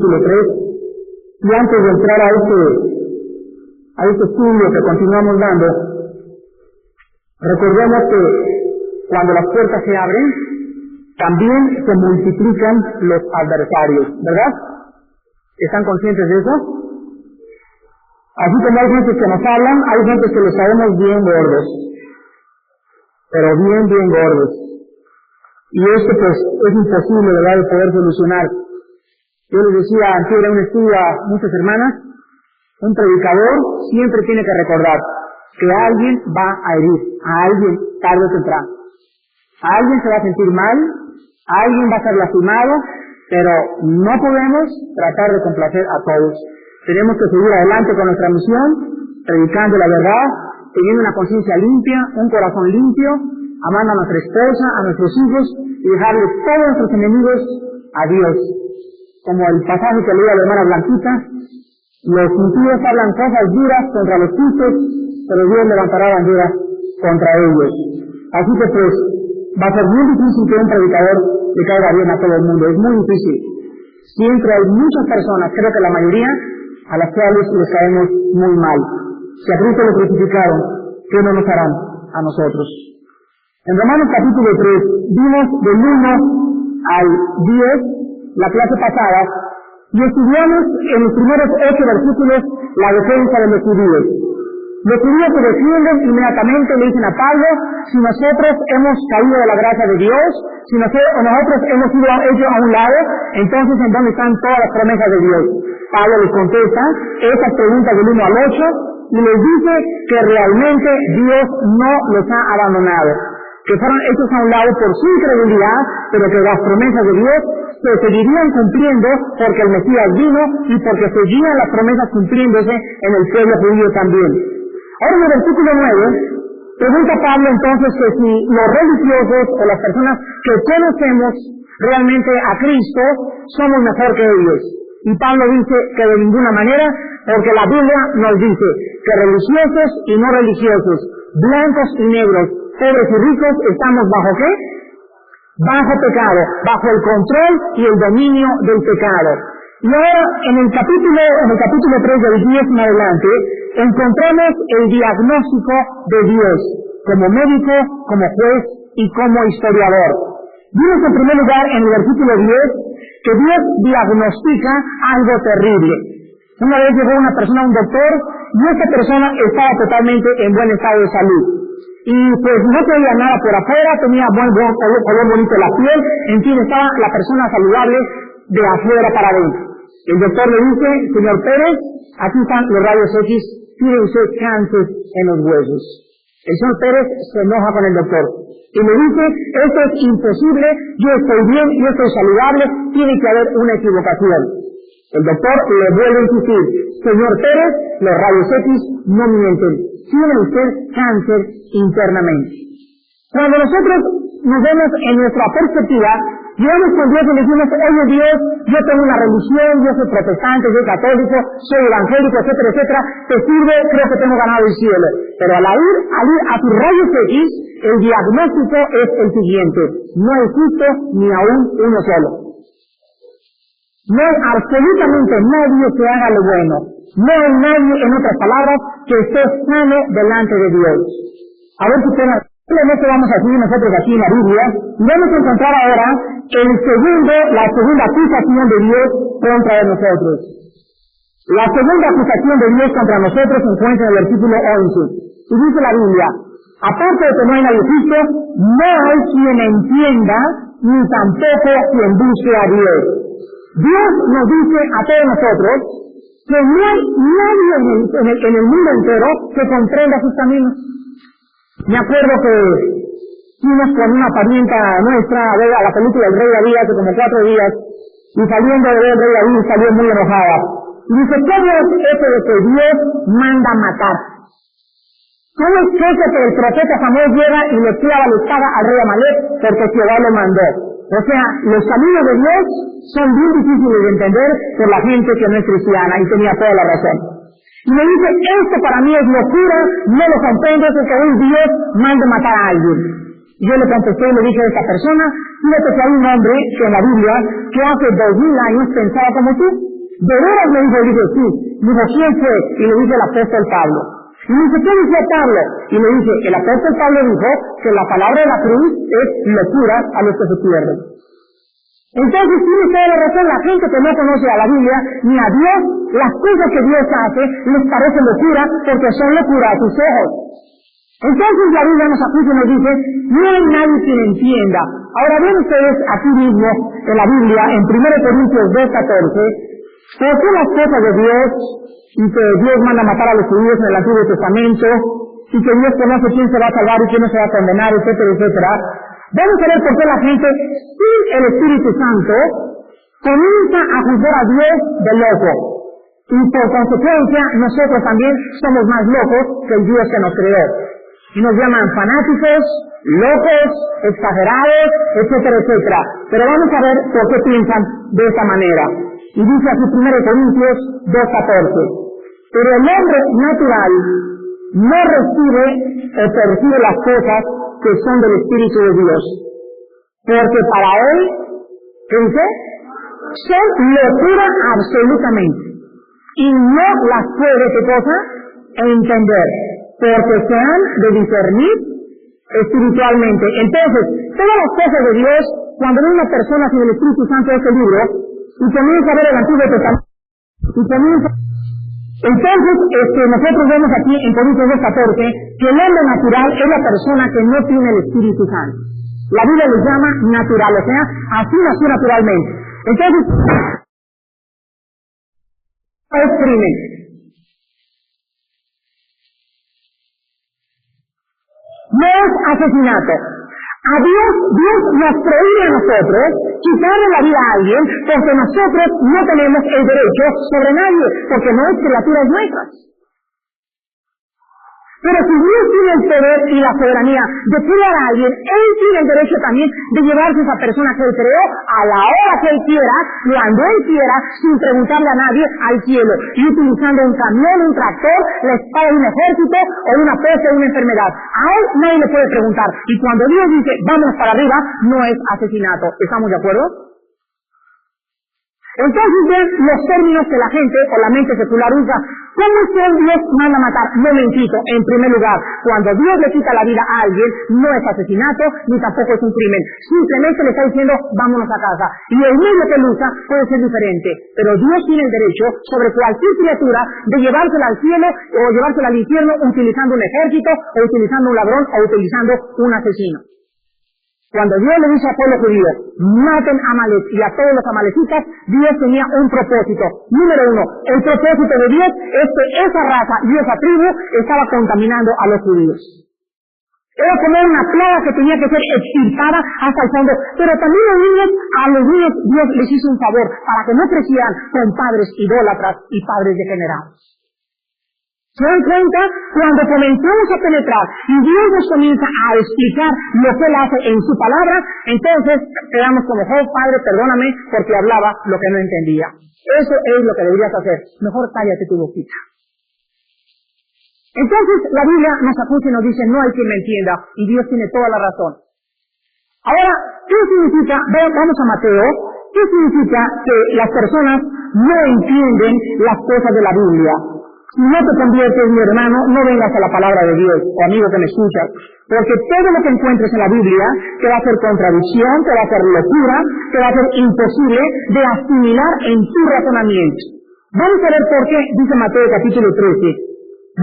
capítulo 3, y antes de entrar a este estudio que continuamos dando, recordemos que cuando las puertas se abren, también se multiplican los adversarios, ¿verdad? ¿Están conscientes de eso? Así como hay gente que nos hablan, hay gente que los sabemos bien gordos, pero bien gordos. Y esto pues es imposible, ¿verdad?, de poder solucionar. Yo les decía antes en un estudio a muchas hermanas, un predicador siempre tiene que recordar que alguien va a herir, a alguien tarde o temprano. A alguien se va a sentir mal, a alguien va a ser lastimado, pero no podemos tratar de complacer a todos. Tenemos que seguir adelante con nuestra misión, predicando la verdad, teniendo una conciencia limpia, un corazón limpio, amando a nuestra esposa, a nuestros hijos, y dejarle todos nuestros enemigos a Dios. Como el pasaje que leía la hermana Blanquita, los impíos hablan cosas duras contra los justos, pero Dios levantará banderas contra ellos. Así que pues, va a ser muy difícil que un predicador le caiga bien a todo el mundo, es muy difícil. Siempre hay muchas personas, creo que la mayoría, a las cuales les caemos muy mal. Si a Cristo lo crucificaron, ¿qué no nos harán a nosotros? En Romanos capítulo 3, vimos del 1 al 10, la clase pasada, y estudiamos en los primeros 8 versículos la defensa de los judíos. Los judíos se defienden inmediatamente, le dicen a Pablo, si nosotros hemos caído de la gracia de Dios, si nosotros hemos sido hechos a un lado, entonces ¿en dónde están todas las promesas de Dios? Pablo les contesta esas preguntas del 1 al 8 y les dice que realmente Dios no los ha abandonado, que fueron hechos a un lado por su incredulidad, pero que las promesas de Dios se seguirían cumpliendo porque el Mesías vino y porque seguían las promesas cumpliéndose en el pueblo judío también. Ahora en el versículo 9, pregunta Pablo entonces que si los religiosos o las personas que conocemos realmente a Cristo somos mejor que ellos. Y Pablo dice que de ninguna manera, porque la Biblia nos dice que religiosos y no religiosos, blancos y negros, pobres y ricos, estamos ¿bajo qué? Bajo pecado, bajo el control y el dominio del pecado. Y ahora en el capítulo 3 del 10 en adelante, encontramos el diagnóstico de Dios, como médico, como juez y como historiador. Vimos en primer lugar en el versículo 10 que Dios diagnostica algo terrible. Una vez llegó una persona a un doctor y esta persona estaba totalmente en buen estado de salud. Y pues no tenía nada por afuera, tenía buen color bonito de la piel, en fin, estaba la persona saludable de afuera para adentro. El doctor le dice, señor Pérez, aquí están los rayos X, tiene usted cáncer en los huesos. El señor Pérez se enoja con el doctor y le dice, esto es imposible, yo estoy bien, yo estoy saludable, tiene que haber una equivocación. El doctor le vuelve a insistir, señor Pérez, los rayos X no mienten, tiene usted cáncer internamente. Cuando nosotros nos vemos en nuestra perspectiva, llegamos con Dios y le decimos, oye Dios, yo tengo una religión, yo soy protestante, soy católico, soy evangélico, etcétera, etcétera, te sirve, creo que tengo ganado el cielo. Pero al ir a tus rayos X, el diagnóstico es el siguiente, no existe ni aún uno solo. No hay absolutamente nadie que haga lo bueno. No hay nadie, en otras palabras, que esté sano delante de Dios. A ver si ustedes, simplemente vamos a seguir nosotros aquí en la Biblia, y vamos a encontrar ahora la segunda acusación de Dios contra nosotros. La segunda acusación de Dios contra nosotros se encuentra en el versículo 11. Y dice la Biblia, aparte de que no hay nadie justo, no hay quien entienda, ni tampoco quien busque a Dios. Dios nos dice a todos nosotros que no hay nadie en el mundo entero que comprenda sus caminos. Me acuerdo que fuimos con una parienta nuestra a ver a la película El Rey David hace como 4 días, y saliendo de ver El Rey David salió muy enojada. Y dice, ¿cómo es eso de que Dios manda matar? ¿Cómo es eso que el profeta Samuel llega y le clava la espada al rey Amalek porque Jehová lo mandó? O sea, los caminos de Dios son bien difíciles de entender por la gente que no es cristiana, y tenía toda la razón. Y me dice, esto para mí es locura, no lo comprendo, es que un Dios mande matar a alguien. Y yo le contesté y le dije a esta persona, fíjate que hay un hombre que en la Biblia, que hace 2000 años pensaba como tú. ¿de veras me dijo? Y dice, sí. Dijo, ¿quién fue? Y le dice el apóstol Pablo. Y dice, ¿qué dice Pablo? Y le dice, el apóstol Pablo dijo que la palabra de la cruz es locura a los que se pierden. Entonces tiene toda la razón, la gente que no conoce a la Biblia ni a Dios, las cosas que Dios hace les parece locura porque son locura a sus ojos. Entonces la Biblia nos acusa y nos dice, no hay nadie que lo entienda. Ahora ven ustedes aquí mismo en la Biblia, en 1 Corintios 2:14, ¿por qué las cosas de Dios y que Dios manda matar a los judíos en el Antiguo Testamento y que Dios conoce quién se va a salvar y quién no se va a condenar, etcétera, etcétera? Vamos a ver por qué la gente sin el Espíritu Santo comienza a juzgar a Dios de loco. Y por consecuencia, nosotros también somos más locos que el Dios que nos creó. Y nos llaman fanáticos, locos, exagerados, etcétera, etcétera. Pero vamos a ver por qué piensan de esa manera. Y dice aquí 1 Corintios 2:14. Pero el hombre natural no recibe o percibe las cosas que son del Espíritu de Dios. Porque para él, ¿qué dice? Son locura absolutamente. Y no las puede, ¿qué cosa? Entender. Porque se han de discernir espiritualmente. Entonces, todas las cosas de Dios, cuando ve una persona sin el Espíritu Santo de este libro, y comienza a ver el Antiguo Testamento, y comienza... Entonces, nosotros vemos aquí en Corintios 2:14 que el hombre natural es la persona que no tiene el Espíritu Santo. La Biblia le llama natural, o sea, así nació naturalmente. Entonces, es crimen. No es asesinato. A Dios nos prohíbe a nosotros quitarle la vida a alguien porque nosotros no tenemos el derecho sobre nadie, porque no es criaturas nuestras. Pero si Dios tiene el poder y la soberanía de crear a alguien, Él tiene el derecho también de llevarse a esa persona que Él creó a la hora que Él quiera, cuando Él quiera, sin preguntarle a nadie, al cielo. Y utilizando un camión, un tractor, la espada de un ejército o una peste o una enfermedad. A Él nadie le puede preguntar. Y cuando Dios dice, vámonos para arriba, no es asesinato. ¿Estamos de acuerdo? Entonces ven los términos que la gente o la mente secular usa. ¿Cómo es que Dios manda a matar? Momentito, en primer lugar, cuando Dios le quita la vida a alguien, no es asesinato, ni tampoco es un crimen. Simplemente le está diciendo, vámonos a casa. Y el medio que él usa puede ser diferente. Pero Dios tiene el derecho sobre cualquier criatura de llevársela al cielo o llevársela al infierno utilizando un ejército, o utilizando un ladrón, o utilizando un asesino. Cuando Dios le dice al pueblo judío, maten a Amalek y a todos los amalecitas, Dios tenía un propósito. Número 1, el propósito de Dios es que esa raza y esa tribu estaba contaminando a los judíos. Era como una plaga que tenía que ser extirpada hasta el fondo. Pero también a los niños Dios les hizo un favor para que no crecieran con padres idólatras y padres degenerados. ¿Se dan cuenta? Cuando comenzamos a penetrar y Dios nos comienza a explicar lo que Él hace en su palabra, entonces quedamos como, oh Padre, perdóname porque hablaba lo que no entendía. Eso es lo que deberías hacer. Mejor cállate tu boquita. Entonces la Biblia nos acusa y nos dice, no hay quien me entienda, y Dios tiene toda la razón. Ahora, ¿qué significa? Vamos a Mateo. ¿Qué significa que las personas no entienden las cosas de la Biblia? Si no te conviertes, mi hermano, no vengas a la palabra de Dios, o amigo que me escuchas, porque todo lo que encuentres en la Biblia te va a hacer contradicción, te va a hacer locura, te va a ser imposible de asimilar en tu razonamiento. Vamos a ver por qué, dice Mateo capítulo 13,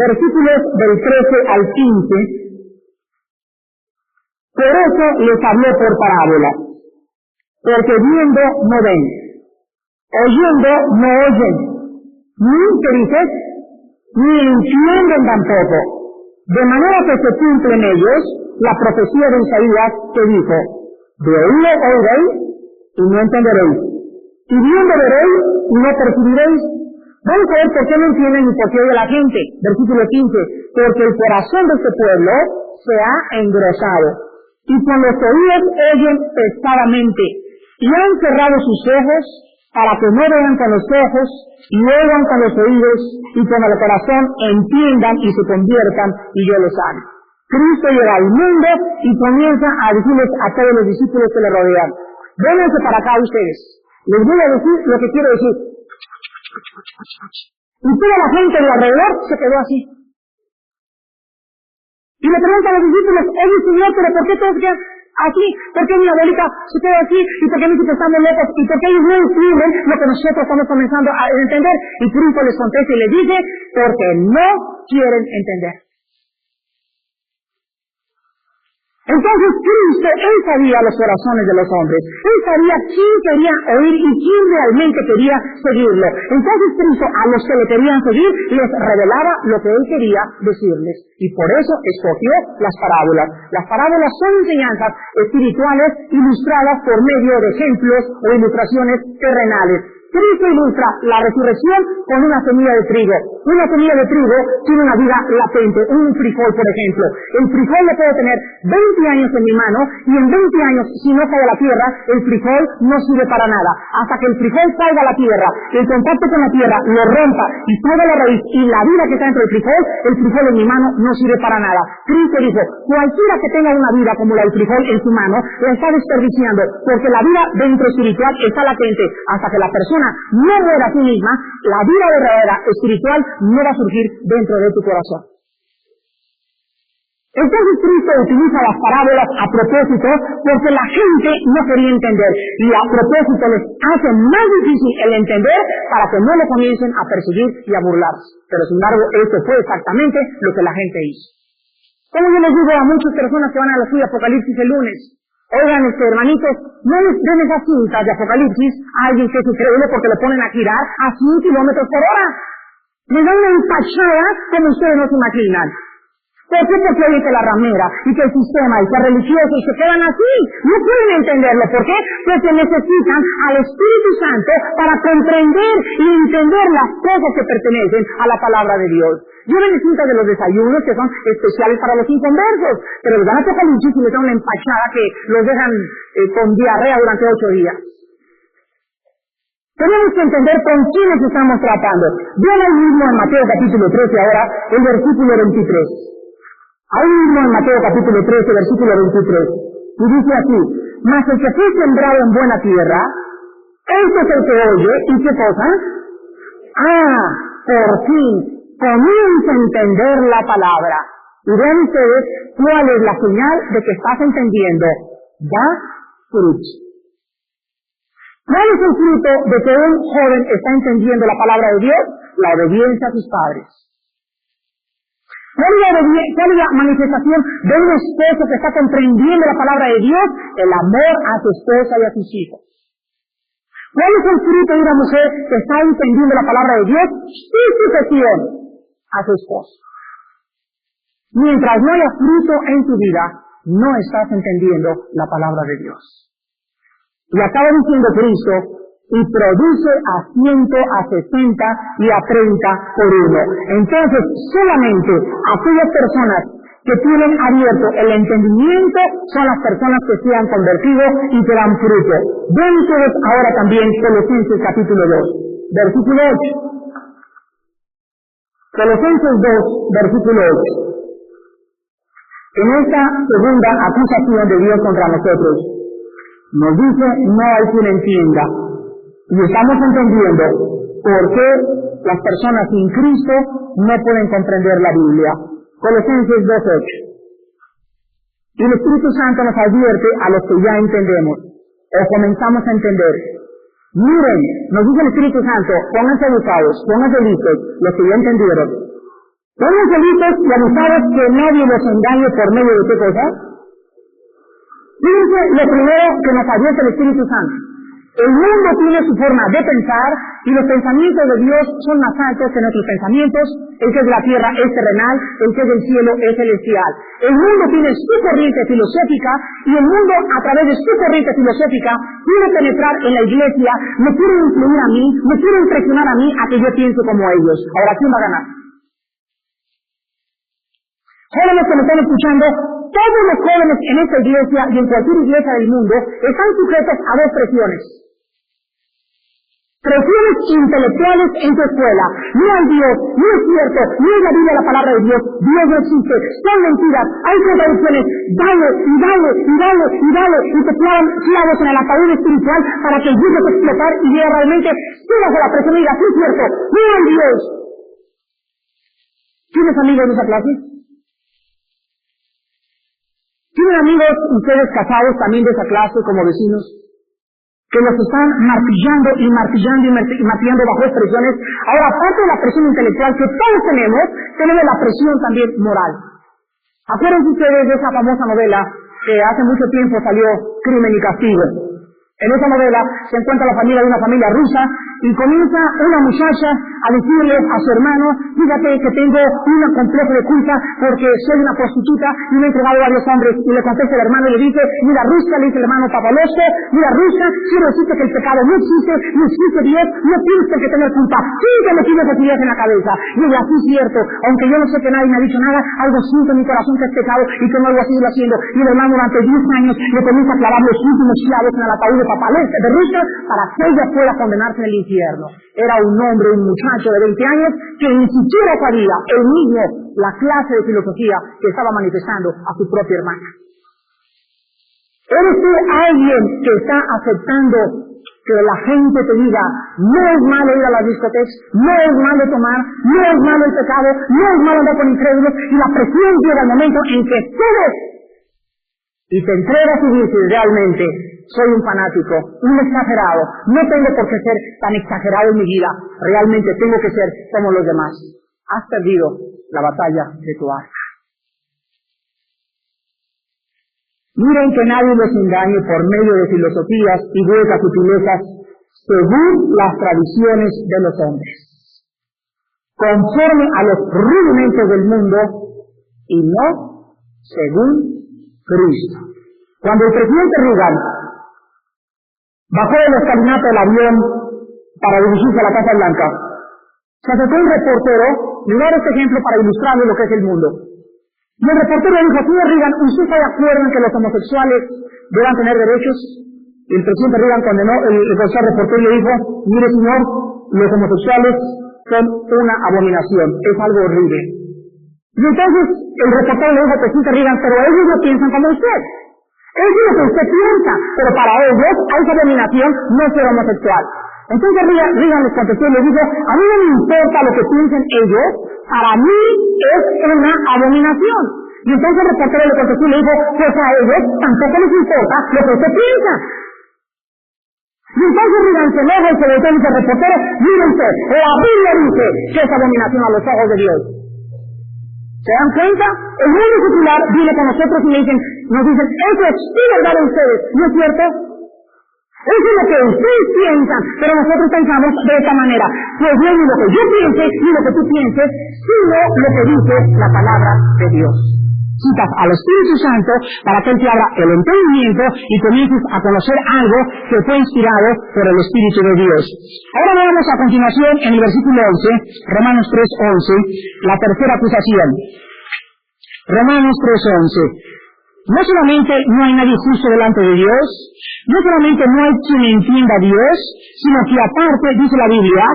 versículos del 13 al 15. Por eso les habló por parábolas, porque viendo no ven, oyendo no oyen, ni, ¿qué dices? Ni entienden tampoco, de manera que se cumple en ellos la profecía de Isaías que dijo, de oído oiréis y no entenderéis, y viendo veréis y no percibiréis. Vamos a ver por qué no entienden ni por qué oye la gente. Versículo 15, porque el corazón de este pueblo se ha engrosado, y con los oídos oyen pesadamente, y han cerrado sus ojos para que no vean con los ojos, y oigan con los oídos, y con el corazón entiendan y se conviertan, y yo les sane. Cristo llega al mundo y comienza a decirles a todos los discípulos que le rodean, vénganse para acá ustedes, les voy a decir lo que quiero decir. Y toda la gente de alrededor se quedó así. Y le preguntan a los discípulos, oye Señor, pero ¿por qué todos quedan así? ¿Por qué mi abuelita se queda así? ¿Y por qué nosotros estamos locos? ¿Y por qué ellos no entienden lo que nosotros estamos comenzando a entender? Y Cristo les contesta y les dice, porque no quieren entender. Entonces Cristo, Él sabía los corazones de los hombres. Él sabía quién quería oír y quién realmente quería seguirlo. Entonces Cristo, a los que le querían seguir, les revelaba lo que Él quería decirles. Y por eso escogió las parábolas. Las parábolas son enseñanzas espirituales ilustradas por medio de ejemplos o ilustraciones terrenales. Cristo ilustra la resurrección con una semilla de trigo. Una semilla de trigo tiene una vida latente, un frijol, por ejemplo. El frijol lo puedo tener 20 años en mi mano y en 20 años, si no cae a la tierra, el frijol no sirve para nada. Hasta que el frijol caiga a la tierra, el contacto con la tierra lo rompa y toda la raíz y la vida que está dentro del frijol en mi mano no sirve para nada. Cristo dijo, cualquiera que tenga una vida como la del frijol en su mano, la está desperdiciando, porque la vida dentro espiritual está latente. Hasta que la persona no muera a sí misma, la vida verdadera espiritual no va a surgir dentro de tu corazón. Entonces Cristo utiliza las parábolas a propósito porque la gente no quería entender y a propósito les hace más difícil el entender para que no lo comiencen a perseguir y a burlarse. Pero sin embargo, esto fue exactamente lo que la gente hizo. Como yo les digo a muchas personas que van a la estudio Apocalipsis el lunes, oigan, hermanitos, no les den esas cintas de Apocalipsis a alguien que es increíble porque le ponen a girar a 100 kilómetros por hora. Les dan una empachada como ustedes no se imaginan. ¿Por qué? Porque oyen que la ramera y que el sistema y que el religioso y se quedan así. No pueden entenderlo. ¿Por qué? Porque necesitan al Espíritu Santo para comprender y entender las cosas que pertenecen a la palabra de Dios. Yo me cintas de los desayunos que son especiales para los inconversos, pero les dan Apocalipsis y les dan una empachada que los dejan con diarrea durante 8 días. Tenemos que entender con quiénes estamos tratando. Vean ahí mismo en Mateo capítulo 13 ahora, el versículo 23. Ahí mismo en Mateo capítulo 13, versículo 23. Y dice así, mas el que fue sembrado en buena tierra, este es el que oye, ¿y qué cosa? Por fin, comienza a entender la palabra. Y vean ustedes cuál es la señal de que estás entendiendo. Da fruto. ¿Cuál es el fruto de que un joven está entendiendo la palabra de Dios? La obediencia a sus padres. ¿Cuál es la manifestación de un esposo que está comprendiendo la palabra de Dios? El amor a su esposa y a sus hijos. ¿Cuál es el fruto de una mujer que está entendiendo la palabra de Dios? Su sucesión a su esposo. Mientras no haya fruto en tu vida, no estás entendiendo la palabra de Dios. Y acaba diciendo Cristo, y produce a 100, a 60 y a 30 por uno. Entonces, solamente aquellas personas que tienen abierto el entendimiento son las personas que se han convertido y que dan fruto. Ven ustedes ahora también Colosenses capítulo 2, versículo 8. Colosenses 2, versículo 8. En esta segunda acusación de Dios contra nosotros, nos dice, no hay quien entienda. Y estamos entendiendo por qué las personas sin Cristo no pueden comprender la Biblia. Colosenses 2:8. Y el Espíritu Santo nos advierte a los que ya entendemos, o comenzamos a entender. Miren, nos dice el Espíritu Santo, pónganse abusados, pónganse listos, los que ya entendieron. Pónganse listos y abusados que nadie los engañe por medio de qué cosa. Fíjense lo primero que nos advierte el Espíritu Santo. El mundo tiene su forma de pensar y los pensamientos de Dios son más altos que nuestros pensamientos. El que es de la tierra es terrenal, el que es del cielo es celestial. El mundo tiene su corriente filosófica y el mundo a través de su corriente filosófica quiere penetrar en la iglesia, me quiere influir a mí, me quiere impresionar a mí a que yo piense como ellos. Ahora, ¿quién va a ganar? Jóvenes que me están escuchando, todos los jóvenes en esta iglesia y en cualquier iglesia del mundo están sujetos a dos presiones. Presiones intelectuales en tu escuela. No hay Dios, no es cierto, no es la Biblia la palabra de Dios. Dios no existe, son mentiras, hay contradicciones. Dale, y dale, y dale, y dale, y te clavan clavos en el ataúd espiritual para que llegues a explotar y llegue realmente, sigas a la presión y digas, sí es cierto, no hay Dios. ¿Tienes amigos de esa clase? ¿Tienen amigos ustedes casados también de esa clase como vecinos? Que los están martillando y martillando bajo expresiones. Ahora, aparte de la presión intelectual que todos tenemos la presión también moral. Acuérdense ustedes de esa famosa novela que hace mucho tiempo salió, Crimen y Castigo. En esa novela se encuentra la familia de una familia rusa y comienza una muchacha a decirle a su hermano, fíjate que tengo un complejo de culpa porque soy una prostituta y me he entregado a varios hombres. Y le contesta el hermano y le dice, mira Ruska, le dice el hermano Pavlovsky, mira Ruska, quiero decirte que el pecado no existe Dios, no tienes por qué tener culpa. Sí que me tienes esa ideas en la cabeza. Y ella, sí es cierto, aunque yo no sé que nadie me ha dicho nada, algo siento en mi corazón que es pecado y que no lo voy a seguir haciendo. Y el hermano durante 10 años le comienza a clavar los últimos clavos en el ataúd de Rusia para que ella pueda condenarse en el infierno. Era un hombre, un muchacho de 20 años que ni siquiera sabía él mismo la clase de filosofía que estaba manifestando a su propia hermana. ¿Eres tú alguien que está aceptando que la gente te diga, no es malo ir a las discotecas, no es malo tomar, no es malo el pecado, no es malo andar con incrédulos, y la presión llega al momento en que cedes y te entregas y dices, realmente soy un fanático, un exagerado, no tengo por qué ser tan exagerado en mi vida, realmente tengo que ser como los demás. Has perdido la batalla de tu alma. Miren que nadie los engañe por medio de filosofías y huecas sutilezas según las tradiciones de los hombres, conforme a los rudimentos del mundo y no según Cristo. Cuando el presidente Reagan bajó del escalinata del avión para dirigirse a la Casa Blanca, se acercó un reportero, mirad este ejemplo para ilustrarle lo que es el mundo. Y el reportero dijo, señor Reagan, ¿usted está de acuerdo en que los homosexuales deban tener derechos? Y el presidente Reagan condenó, el reportero le dijo, mire señor, los homosexuales son una abominación, es algo horrible. Y entonces el reportero le dijo al presidente Reagan, pero ellos no piensan como usted. Eso es lo que usted piensa, pero para ellos hay esa abominación no ser homosexual. Entonces Reagan les contestó y le dijo, a mí no me importa lo que piensen ellos, para mí es una abominación. Y entonces el reportero le contestó y le dijo, pues a ellos tampoco les importa lo que usted piensa. Y entonces Reagan se enoja y se voltea y dice, reportero, mire usted, la Biblia dice que es abominación a los ojos de Dios. ¿Se dan cuenta? El mundo secular viene con nosotros y nos dicen, eso es sí verdad de ustedes, ¿no es cierto? Eso es lo que ustedes piensan, pero nosotros pensamos de esta manera. Pues no es ni lo que yo piense, ni lo que tú pienses, sino lo que dice la palabra de Dios. Citas al Espíritu Santo para que Él te abra el entendimiento y comiences a conocer algo que fue inspirado por el Espíritu de Dios. Ahora veamos a continuación en el versículo 11, Romanos 3:11, la tercera acusación. Romanos 3:11. No solamente no hay nadie justo delante de Dios, no solamente no hay quien entienda a Dios, sino que aparte, dice la Biblia,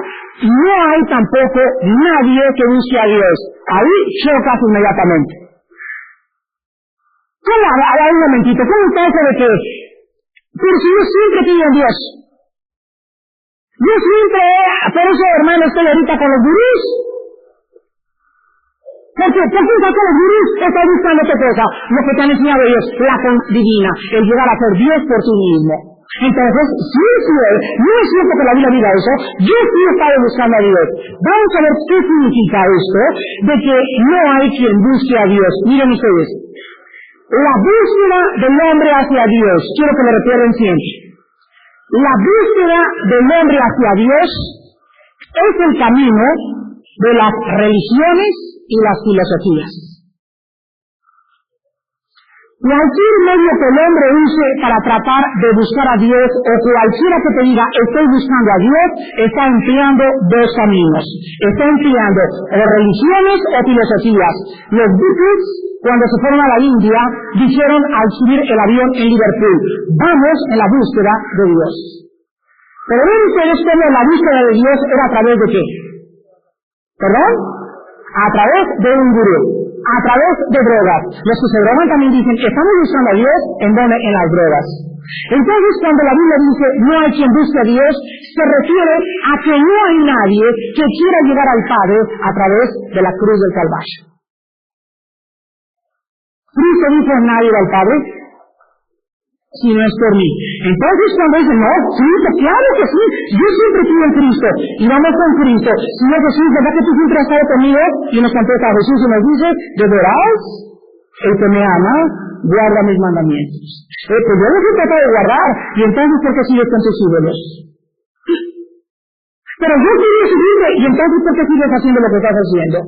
no hay tampoco nadie que busque a Dios. Ahí chocas inmediatamente. ¿Cómo? A ver, un momentito, ¿cómo está eso de que? Pero si yo siempre pido a Dios. Yo siempre, por eso hermano, estoy ahorita con los gurús. ¿Por qué? ¿Por qué estás con los gurús? Estás buscando otra cosa. Lo que te han enseñado ellos, la divina, el llegar a ser Dios por sí mismo. Entonces, si es fiel, no es cierto que la Biblia diga eso, yo sí he estado buscando a Dios. Vamos a ver qué significa esto, de que no hay quien busque a Dios. Miren ustedes. La búsqueda del hombre hacia Dios, quiero que lo recuerden siempre. La búsqueda del hombre hacia Dios es el camino de las religiones y las filosofías. Cualquier medio que el hombre use para tratar de buscar a Dios, o cualquiera que te diga estoy buscando a Dios, está empleando dos caminos. Está empleando o religiones o filosofías. Los Beatles, cuando se fueron a la India, dijeron al subir el avión en Liverpool, vamos en la búsqueda de Dios. Pero ven ustedes cómo la búsqueda de Dios era a través de qué. ¿Perdón? A través de un gurú, a través de drogas. Los que se drogan también dicen que estamos buscando a Dios en donde, en las drogas. Entonces, cuando la Biblia dice no hay quien busque a Dios, se refiere a que no hay nadie que quiera llegar al Padre a través de la cruz del Calvario. Cristo dijo nadie va al Padre si no es por mí. Entonces cuando dicen, no, Cristo, claro que sí, yo siempre estuve en Cristo, y vamos con Cristo, Señor Jesús, ¿verdad que tú siempre has estado conmigo? Y nos contesta Jesús y nos dice, ¿de veras? El que me ama, guarda mis mandamientos. Pues yo no soy capaz de guardar, y entonces ¿por qué sigues con tus ídolos? Pero yo quiero seguirme, y entonces ¿por qué sigues haciendo lo que estás haciendo?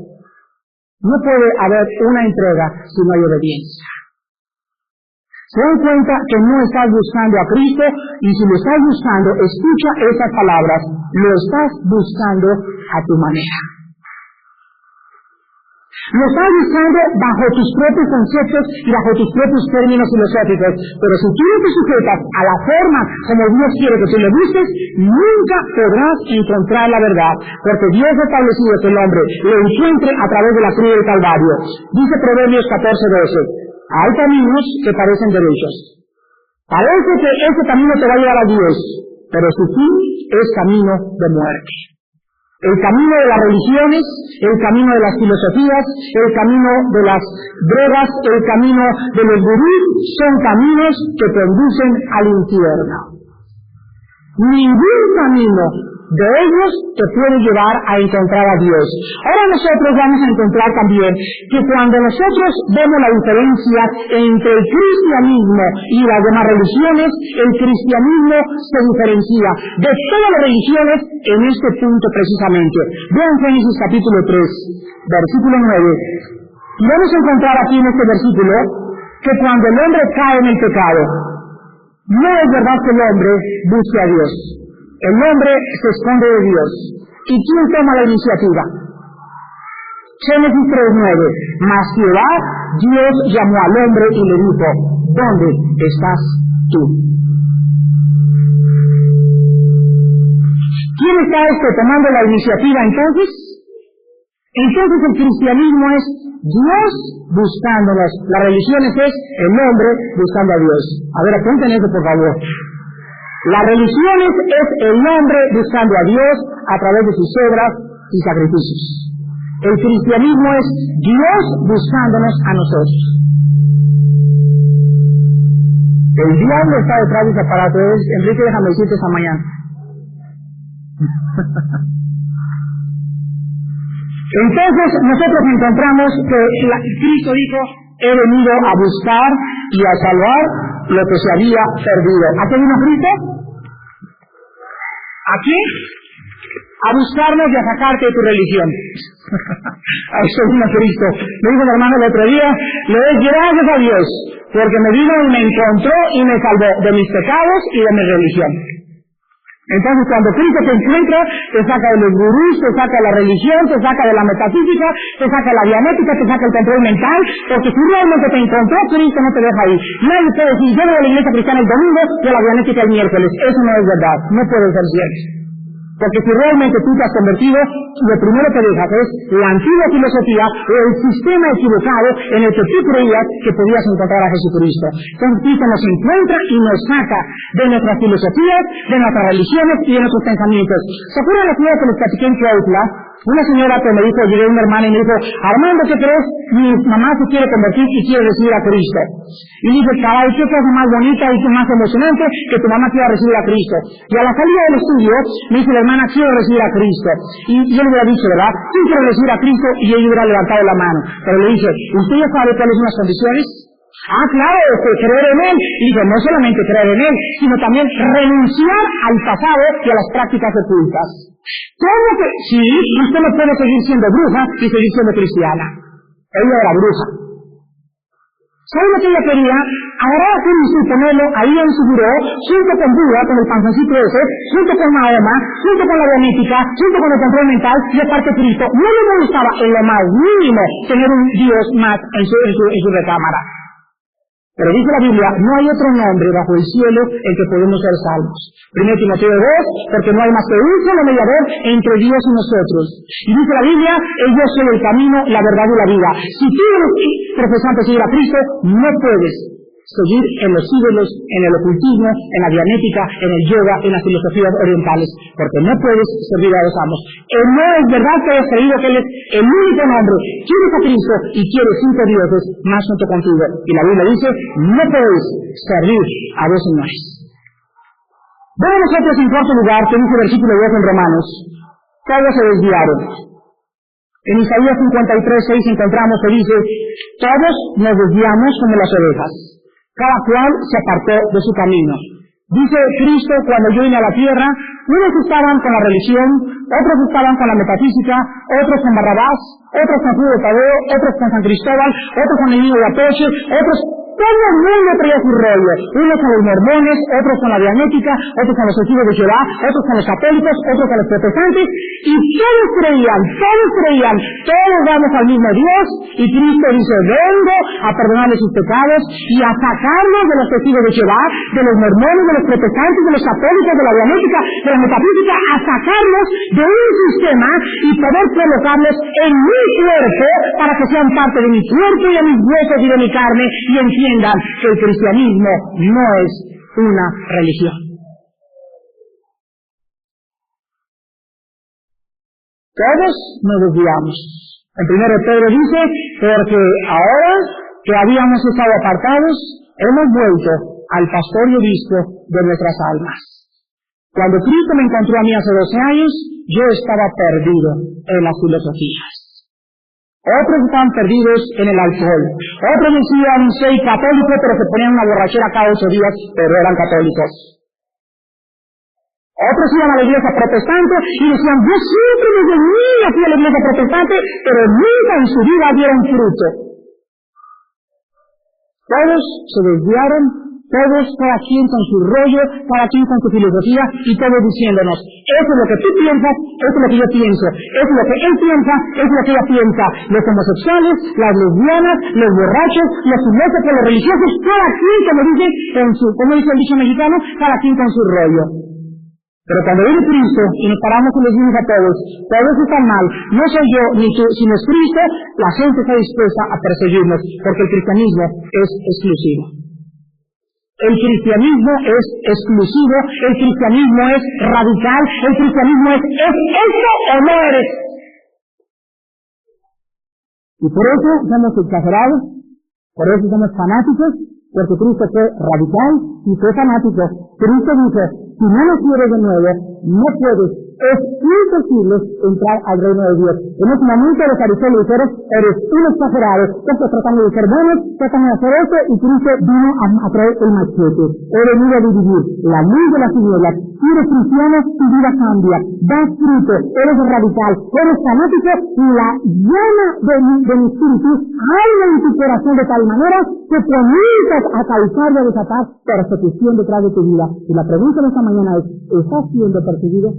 No puede haber una entrega si no hay obediencia. Se dan cuenta que no estás buscando a Cristo, y si lo estás buscando, escucha esas palabras, lo estás buscando a tu manera. Lo estás buscando bajo tus propios conceptos y bajo tus propios términos filosóficos, pero si tú no te sujetas a la forma como Dios quiere que tú le busques, nunca podrás encontrar la verdad, porque Dios ha establecido que el hombre lo encuentre a través de la cruz del Calvario. Dice Proverbios 14:12. Hay caminos que parecen derechos. Parece que ese camino te va a llevar a Dios, pero su fin es camino de muerte. El camino de las religiones, el camino de las filosofías, el camino de las drogas, el camino de los gurús, son caminos que conducen al infierno. Ningún camino de ellos te puede llevar a encontrar a Dios. Ahora nosotros vamos a encontrar también que cuando nosotros vemos la diferencia entre el cristianismo y las demás religiones, el cristianismo se diferencia de todas las religiones en este punto precisamente. Vean Génesis capítulo 3, versículo 9. Y vamos a encontrar aquí en este versículo que cuando el hombre cae en el pecado, no es verdad que el hombre busque a Dios. El hombre se esconde de Dios. ¿Y quién toma la iniciativa? Génesis 3:9. Mas Jehová, Dios llamó al hombre y le dijo, ¿dónde estás tú? ¿Quién está tomando la iniciativa entonces? Entonces el cristianismo es Dios buscándonos. Las religiones es el hombre buscando a Dios. A ver, apunten eso por favor. Las religiones es el hombre buscando a Dios a través de sus obras y sacrificios. El cristianismo es Dios buscándonos a nosotros. El diablo está detrás de ese aparato. Enrique, déjame decirte esta mañana. Entonces nosotros encontramos que Cristo dijo, he venido a buscar y a salvar lo que se había perdido. ¿A qué vino Cristo? ¿A qué? A buscarnos y a sacarte de tu religión. A eso vino Cristo. Me dijo mi hermano el otro día, le doy gracias a Dios, porque me vino y me encontró y me salvó de mis pecados y de mi religión. Entonces cuando Cristo te encuentra, te saca de los gurús, te saca de la religión, te saca de la metafísica, te saca de la dianética, te saca el control mental, porque si realmente te encontró, Cristo no te deja ahí. Nadie puede decir, yo voy a la iglesia cristiana el domingo y a la dianética el miércoles. Eso no es verdad, no puede ser cierto. Porque si realmente tú te has convertido, lo primero que dejas es la antigua filosofía o el sistema equivocado en el que tú creías que podías encontrar a Jesucristo. Entonces Cristo nos encuentra y nos saca de nuestras filosofías, de nuestras religiones y de nuestros pensamientos. ¿Se acuerdan la señora que les platiqué en Cuautla? Una señora que me dijo, llegué a una hermana y me dijo, Armando, ¿qué crees? Mi mamá se quiere convertir y quiere recibir a Cristo. Y dije, caray, qué cosa más bonita y más emocionante que tu mamá quiera recibir a Cristo. Y a la salida del estudio, me dice la hermana, quiero recibir a Cristo. Y yo le hubiera dicho, ¿verdad? ¿Quién quiere recibir a Cristo? Y ella hubiera levantado la mano. Pero le dije, ¿usted ya sabe cuáles son las condiciones? Ah, claro, creer en Él. Y dije, no solamente creer en Él, sino también renunciar al pasado y a las prácticas ocultas. ¿Cómo que? Sí, usted no puede seguir siendo bruja y seguir siendo cristiana. Ella era bruja. ¿Sabe lo que ella quería? Agarrar a Cristo y ponerlo ahí en su buró, junto con Buda, con el panzoncito ese, junto con Mahoma, junto con la dianética, junto con el control mental, y aparte Cristo. No le molestaba en lo más mínimo tener un Dios más en su recámara. Pero dice la Biblia, no hay otro nombre bajo el cielo en que podemos ser salvos. 1 Timoteo 2, porque no hay más que un solo mediador entre Dios y nosotros. Y dice la Biblia, yo soy el camino, la verdad y la vida. Si tú eres profesante de seguir a Cristo, no puedes seguir en los ídolos, en el ocultismo, en la dianética, en el yoga, en las filosofías orientales, porque no puedes servir a los amos. No es verdad que hayas creído que Él es el único nombre. Quieres a Cristo y quieres 5 dioses más junto contigo. Y la Biblia dice, no puedes servir a dos señores. Vemos nosotros en cuarto lugar, que dice el versículo 2 en Romanos, todos se desviaron. En Isaías 53:6 encontramos que dice, todos nos desviamos como las ovejas. Cada cual se apartó de su camino. Dice Cristo, cuando yo vine a la tierra, unos estaban con la religión, otros estaban con la metafísica, otros con Barrabás, otros con Judas Tadeo, otros con San Cristóbal, otros con el niño de Atoche, otros... Todo el mundo traía su rollo, unos con los mormones, otros con la dianética, otros con los testigos de Jehová, otros con los católicos, otros con los protestantes, y todos creían, todos vamos al mismo Dios, y Cristo dice, vengo a perdonarles sus pecados y a sacarlos de los testigos de Jehová, de los mormones, de los protestantes, de los católicos, de la dianética, de la metafísica, a sacarlos de un sistema y poder colocarlos en mi cuerpo para que sean parte de mi cuerpo y de mis huesos y de mi carne, y entiendan que el cristianismo no es una religión. Todos nos desviamos. En 1 Pedro dice, porque ahora que habíamos estado apartados, hemos vuelto al pastor y obispo de nuestras almas. Cuando Cristo me encontró a mí hace 12 años, yo estaba perdido en las filosofías. Otros estaban perdidos en el alcohol. Otros decían, soy católico, pero se ponían una borrachera cada 8 días, pero eran católicos. Otros iban a la iglesia protestante y decían, yo siempre desde niña fui a la iglesia protestante, pero nunca en su vida dieron fruto. Todos se desviaron, todos, cada quien con su rollo, cada quien con su filosofía, y todos diciéndonos, eso es lo que tú piensas, eso es lo que yo pienso, eso es lo que él piensa, eso es lo que ella piensa. Los homosexuales, las lesbianas, los borrachos, los filósofos, los religiosos, cada quien, como dice el dicho mexicano, cada quien con su rollo. Pero cuando viene Cristo y nos paramos y les dimos a todos están mal, no soy yo ni tú, sino es Cristo, la gente está dispuesta a perseguirnos, porque el cristianismo es exclusivo. El cristianismo es exclusivo, el cristianismo es radical, el cristianismo es esto o no eres. Y por eso somos exagerados, por eso somos fanáticos, porque Cristo fue radical y fue fanático. Cristo dice, si no lo quieres de nuevo, no puedes. Es imposible entrar al reino de Dios. En ese momento los fariseos le dijeron, eres un exagerado, estás tratando de ser buenos, tratando de hacer esto, y Cristo vino a traer el machete. He venido a dividir la luz de las tinieblas. Si eres cristiano, tu vida cambia, das fruto, eres radical, eres fanático, y la llama de mi espíritu arde en tu corazón de tal manera que comienzas a causar y a desatar persecución detrás de tu vida. Y la pregunta de esta mañana es, ¿estás siendo perseguido?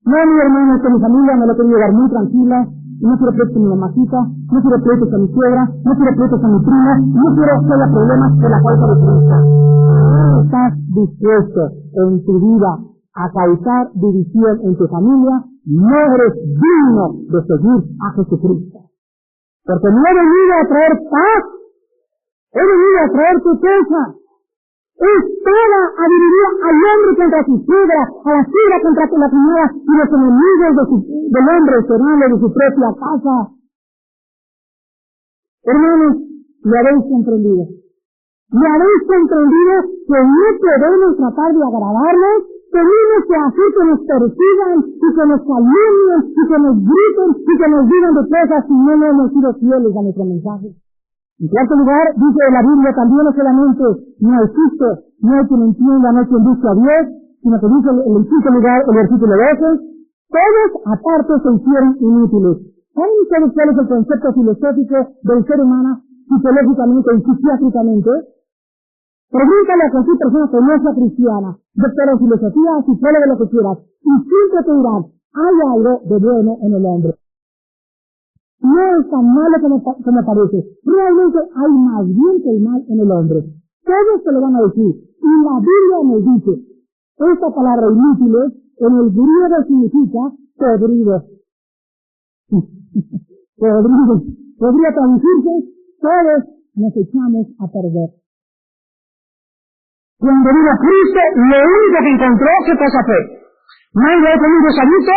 No, mi hermano, es que mi familia me lo quiero llevar muy tranquila, no quiero pleitos con mi mamacita, no quiero pleitos con mi suegra, no quiero pleitos con mi prima, no quiero que haya problemas por la causa de Cristo. ¿No estás dispuesto en tu vida a causar división en tu familia? No eres digno de seguir a Jesucristo. Porque no he venido a traer paz, he venido a traer tristeza. Estaba a dividir al hombre contra su suegra, a la suegra contra la cuñada, y los enemigos del hombre serán los de su propia casa. Hermanos, ¿lo habéis comprendido? ¿Lo habéis comprendido que no podemos tratar de agradarlos? Tenemos que hacer que nos persigan, y que nos calumnien, y que nos griten, y que nos digan de cosas si no hemos sido fieles a nuestro mensaje. En cuarto lugar, dice la Biblia también no solamente no existe, no hay quien entienda, no hay quien busque a Dios, sino que dice en el quinto lugar, el versículo 12, todos aparte se hicieron inútiles. ¿Saben ustedes cuál es el concepto filosófico del ser humano, psicológicamente y psiquiátricamente? Pregúntale a cualquier persona que no sea cristiana, doctora en filosofía, psicóloga, lo que quieras, y siempre te dirán, hay algo de bueno en el hombre. no es tan malo como parece. Realmente hay más bien que el mal en el hombre. Todos se lo van a decir. Y la Biblia nos dice, esta palabra inútiles en el griego significa podrido. Podrido. Podría traducirse, todos nos echamos a perder. Cuando vino Cristo, lo único que encontró, ¿qué cosa fue? Mango con un gusanito,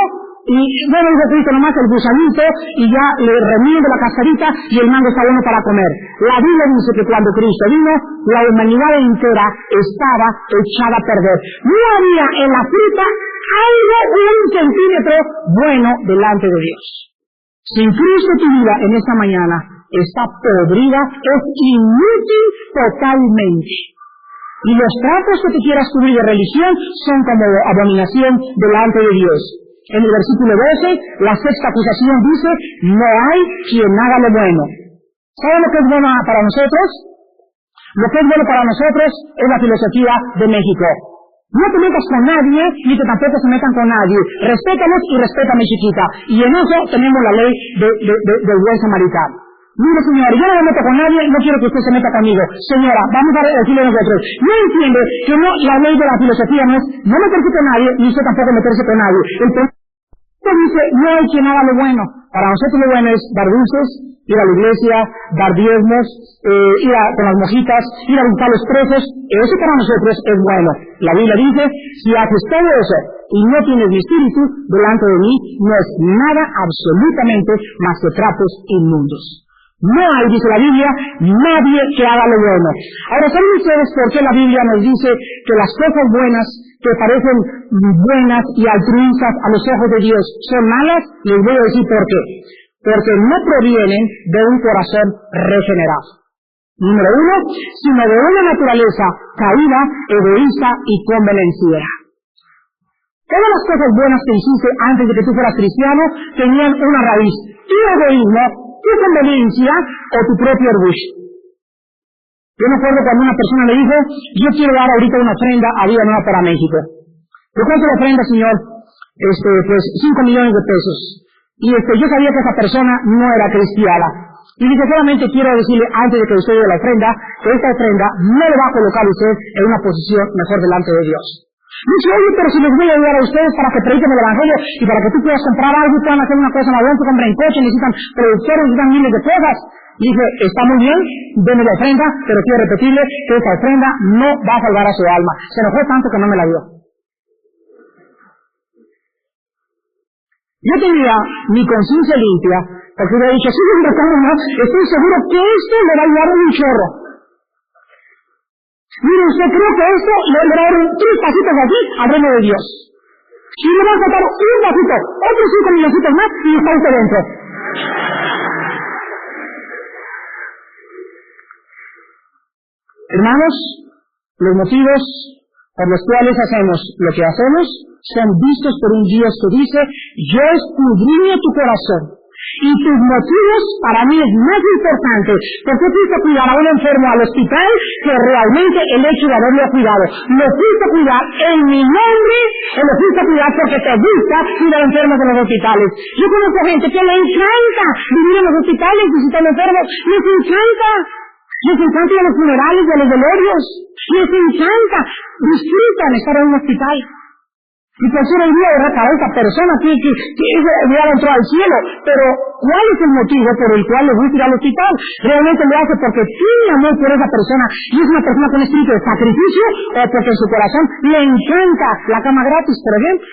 y bueno, dijo Cristo nomás el gusanito, y ya le remiende la cascarita, y el mango está bueno para comer. La Biblia dice que cuando Cristo vino, la humanidad entera estaba echada a perder. No había en la fruta algo, un centímetro bueno delante de Dios. Sin Cristo tu vida en esta mañana está podrida, es inútil totalmente. Y los tratos que te quieras cubrir de religión son como abominación delante de Dios. En el versículo 12, la sexta acusación dice, no hay quien haga lo bueno. ¿Saben lo que es bueno para nosotros? Lo que es bueno para nosotros es la filosofía de México. No te metas con nadie, ni que tampoco se metan con nadie. Respétalos y respétame, chiquita. Y en eso tenemos la ley del buen samaritano. Mire, señora, yo no me meto con nadie, no quiero que usted se meta conmigo. Señora, vamos a decirle a nosotros. No entiende que no, la ley de la filosofía no es no meterse con nadie, ni usted tampoco meterse con nadie. El dice, no hay quien haga lo bueno. Para nosotros lo bueno es dar dulces, ir a la iglesia, dar diezmos, con las mojitas, ir a visitar los presos. Eso para nosotros es bueno. La Biblia dice, si haces todo eso y no tienes mi espíritu delante de mí, no es nada absolutamente más que tratos inmundos. No hay, dice la Biblia, nadie que haga lo bueno. Ahora, ¿saben ustedes por qué la Biblia nos dice que las cosas buenas que parecen buenas y altruistas a los ojos de Dios son malas? Les voy a decir por qué. Porque no provienen de un corazón regenerado. Número uno, sino de una naturaleza caída, egoísta y convenenciera. Todas las cosas buenas que hiciste antes de que tú fueras cristiano tenían una raíz. Tu egoísmo, tu conveniencia o tu propio orgullo. Yo me acuerdo cuando una persona me dijo, yo quiero dar ahorita una ofrenda a Vida Nueva para México. ¿De cuánto la ofrenda, señor? Pues 5 millones de pesos. Y yo sabía que esa persona no era cristiana. Y dije, solamente quiero decirle, antes de que usted dé la ofrenda, que esta ofrenda no le va a colocar a usted en una posición mejor delante de Dios. Dice, oye, pero si les voy a ayudar a ustedes para que prediquen el Evangelio y para que tú puedas comprar algo y puedan hacer una cosa más buena, compren coche, necesitan productores, necesitan miles de cosas. Y dije, está muy bien, denme la ofrenda, pero quiero repetirle que esa ofrenda no va a salvar a su alma. Se enojó tanto que no me la dio. Yo tenía mi conciencia limpia, porque le dije, sí, no, estoy seguro que esto le va a ayudar un chorro. Mire, usted cree que esto le va a dar 3 pasitos aquí al reino de Dios. Y le va a sacar un pasito, otros 5 milloncitos más y está usted dentro. Hermanos, los motivos por los cuales hacemos lo que hacemos son vistos por un Dios que dice, yo escudriño tu corazón. Y tus motivos para mí es más importante. ¿Por qué fuiste a cuidar a un enfermo al hospital que realmente el hecho de haberlo cuidado? Lo fuiste a cuidar en mi nombre o lo fuiste a cuidar porque te gusta cuidar enfermos en los hospitales? Yo conozco gente que le encanta vivir en los hospitales visitando enfermos. Les encanta. Les encanta ir a los funerales y a los velorios. Les encanta. Disfrutan estar en un hospital. Y por ser el día de rata, esta persona tiene que ya entró al cielo. Pero, ¿cuál es el motivo por el cual le gusta ir al hospital? Realmente lo hace porque tiene amor por esa persona y es una persona con espíritu de sacrificio o porque en su corazón le encanta la cama gratis, por ejemplo.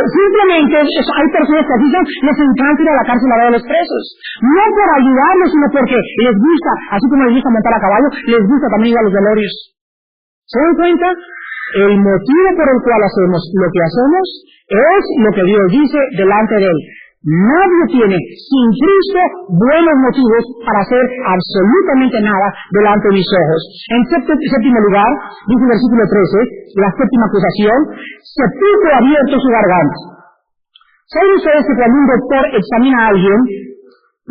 Simplemente hay personas que dicen les encanta ir a la cárcel a ver a los presos. No por ayudarlos, sino porque les gusta, así como les gusta montar a caballo, les gusta también ir a los velorios. ¿Se dan cuenta? El motivo por el cual hacemos lo que hacemos es lo que Dios dice delante de él. Nadie tiene sin Cristo buenos motivos para hacer absolutamente nada delante de mis ojos. En séptimo lugar, dice el versículo 13, la séptima acusación, sepulcro abierto su garganta. ¿Saben ustedes que cuando un doctor examina a alguien,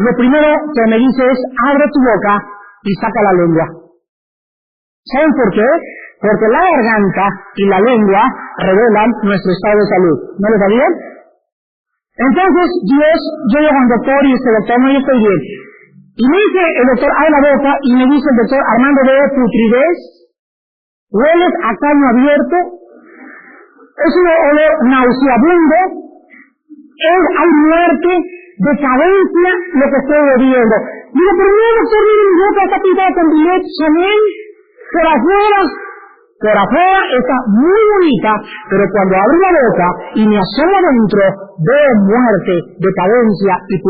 lo primero que me dice es, abre tu boca y saca la lengua? ¿Saben por qué? Porque la garganta y la lengua revelan nuestro estado de salud. ¿No lo sabían? Entonces, yo llego a un doctor y dice, doctor, no, yo estoy bien. Y me dice el doctor, abre la boca, y me dice el doctor, Armando, veo putridez, hueles a caño abierto, es un olor nauseabundo, hay muerte, decadencia, lo que estoy bebiendo. Digo, pero no, doctor, mire, mi boca está pintada con Gillette Chanel, por afuera está muy bonita, pero cuando abro la boca y me asomo adentro, veo muerte, decadencia y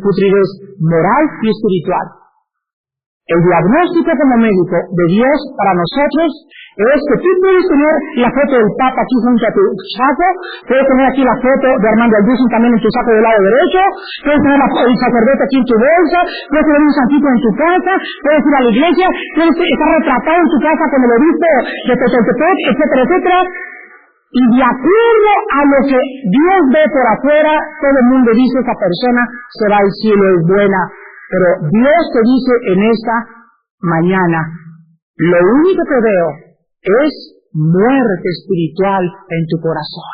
putridez moral y espiritual. El diagnóstico como médico de Dios para nosotros es que tú puedes tener la foto del Papa aquí junto a tu saco, puedes tener aquí la foto de Armando Alducin también en tu saco del lado derecho, puedes tener el sacerdote aquí en tu bolsa, puedes tener un santito en tu casa, puedes ir a la iglesia, puedes estar retratado en tu casa con el obispo de Teteltepec, etcétera, etcétera. Y de acuerdo a lo que Dios ve por afuera, todo el mundo dice esa persona se va al cielo, es buena. Pero Dios te dice en esta mañana, lo único que veo es muerte espiritual en tu corazón.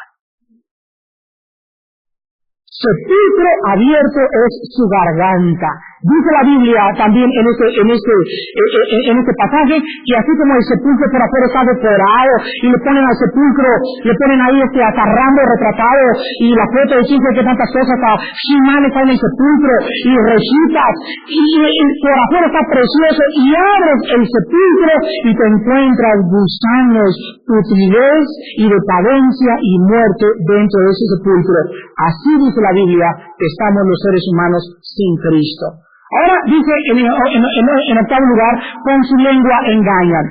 Sepulcro abierto es su garganta. Dice la Biblia también en este pasaje que así como el sepulcro por afuera está decorado y le ponen al sepulcro, le ponen ahí atarrando retratado y la foto de quién sabe qué tantas cosas, He-Man está en el sepulcro y rejitas y por afuera está precioso y abres el sepulcro y te encuentras gusanos, putridez y decadencia y muerte dentro de ese sepulcro. Así dice la Biblia que estamos los seres humanos sin Cristo. Ahora dice en octavo lugar, con su lengua engañan.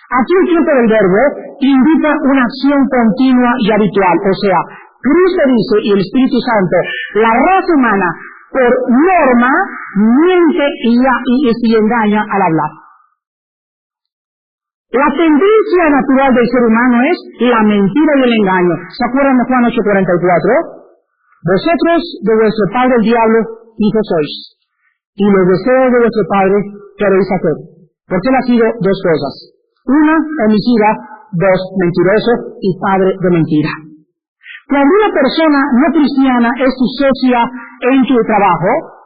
Aquí el tiempo del verbo indica una acción continua y habitual. O sea, Cristo dice y el Espíritu Santo, la raza humana por norma miente y engaña al hablar. La tendencia natural del ser humano es la mentira y el engaño. ¿Se acuerdan de Juan 8:44? Vosotros de vuestro padre el diablo hijos sois, y los deseos de vuestro padre queréis hacer. Porque él ha sido dos cosas. Una, homicida; dos, mentiroso y padre de mentira. Cuando una persona no cristiana es tu socia en tu trabajo,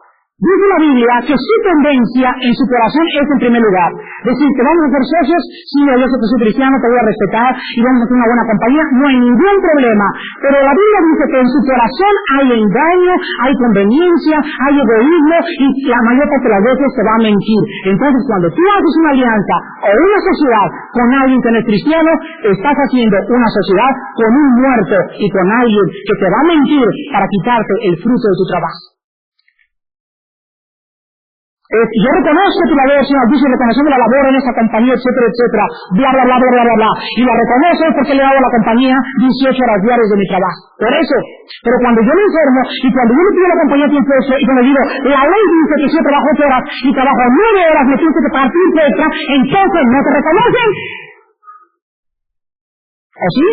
dice la Biblia que su tendencia en su corazón es en primer lugar decir que vamos a ser socios, sí, yo sé que soy cristiano, te voy a respetar y vamos a hacer una buena compañía, no hay ningún problema, pero la Biblia dice que en su corazón hay engaño, hay conveniencia, hay egoísmo y la mayor parte de las veces se va a mentir. Entonces cuando tú haces una alianza o una sociedad con alguien que no es cristiano, estás haciendo una sociedad con un muerto y con alguien que te va a mentir para quitarte el fruto de tu trabajo. Yo reconozco tu labor, señor, dice, reconocemos la labor en esta compañía, etcétera, etcétera, bla, bla, bla, bla, bla, bla, y la reconozco porque le he dado a la compañía 18 horas diarias de mi trabajo. Por eso, pero cuando yo me enfermo, y cuando yo le pido a la compañía tiempo extra, y cuando digo, la ley dice que si yo trabajo 8 horas, y trabajo 9 horas, me tienes que pagar tiempo extra, entonces no te reconocen. ¿O sí?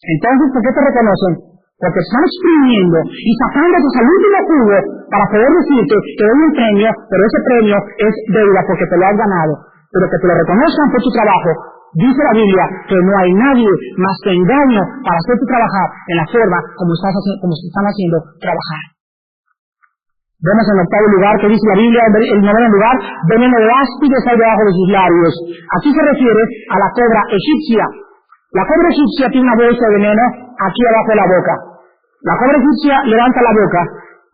Entonces, ¿por qué te reconocen? Porque están exprimiendo y sacando hasta el último jugo para poder decirte que doy un premio, pero ese premio es deuda porque te lo has ganado. Pero que te lo reconozcan por tu trabajo. Dice la Biblia que no hay nadie más que engaño para hacerte trabajar en la forma como están haciendo trabajar. Vemos en el octavo lugar que dice la Biblia, el noveno lugar, veneno de áspides hay debajo de sus labios. Aquí se refiere a la cobra egipcia. La cobra egipcia tiene una bolsa de veneno aquí abajo de la boca. La cobra egipcia levanta la boca,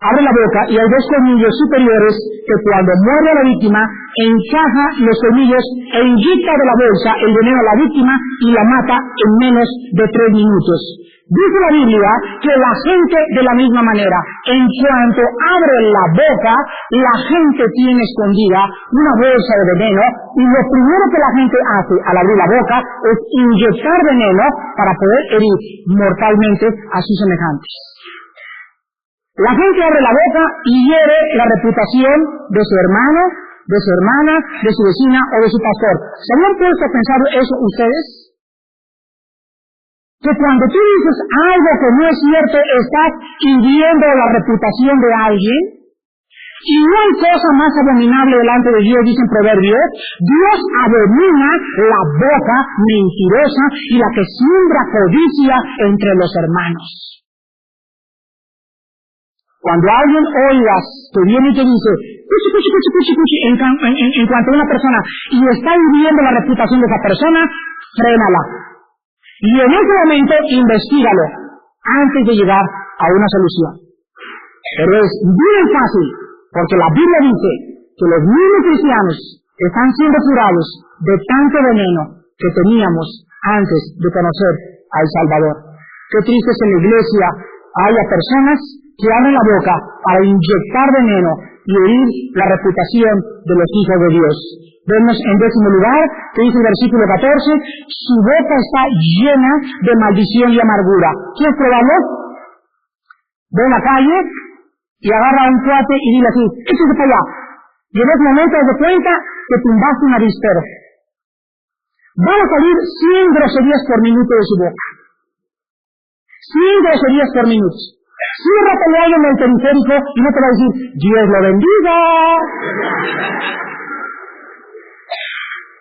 abre la boca y hay dos colmillos superiores que cuando muerde a la víctima encaja los colmillos e inyecta de la bolsa el veneno a la víctima y la mata en menos de 3 minutos. Dice la Biblia que la gente de la misma manera, en cuanto abre la boca, la gente tiene escondida una bolsa de veneno y lo primero que la gente hace al abrir la boca es inyectar veneno para poder herir mortalmente a sus semejantes. La gente abre la boca y hiere la reputación de su hermano, de su hermana, de su vecina o de su pastor. ¿Se habían puesto a pensar eso ustedes? Que cuando tú dices algo que no es cierto, estás hiriendo la reputación de alguien. Y no hay cosa más abominable delante de Dios, dicen Proverbios. Dios abomina la boca mentirosa y la que siembra codicia entre los hermanos. Cuando alguien oigas que viene y te dice, cuchi, en cuanto a una persona, y está hiriendo la reputación de esa persona, frénala. Y en ese momento, investígalo, antes de llegar a una solución. Pero es bien fácil, porque la Biblia dice que los mismos cristianos están siendo curados de tanto veneno que teníamos antes de conocer al Salvador. Qué triste es en la iglesia haya personas que abren la boca para inyectar veneno y herir la reputación de los hijos de Dios. Vemos en 10º lugar, que dice el versículo 14, su boca está llena de maldición y amargura. ¿Quieres probarlo? Ve en la calle y agarra a un cuate y dile así, échese para allá. Y en ese momento te das cuenta que tumbaste un avispero. Van a salir 100 groserías por minuto de su boca. 100 groserías por minuto. Ciérratele a alguien en el periférico y no te va a decir, Dios lo bendiga.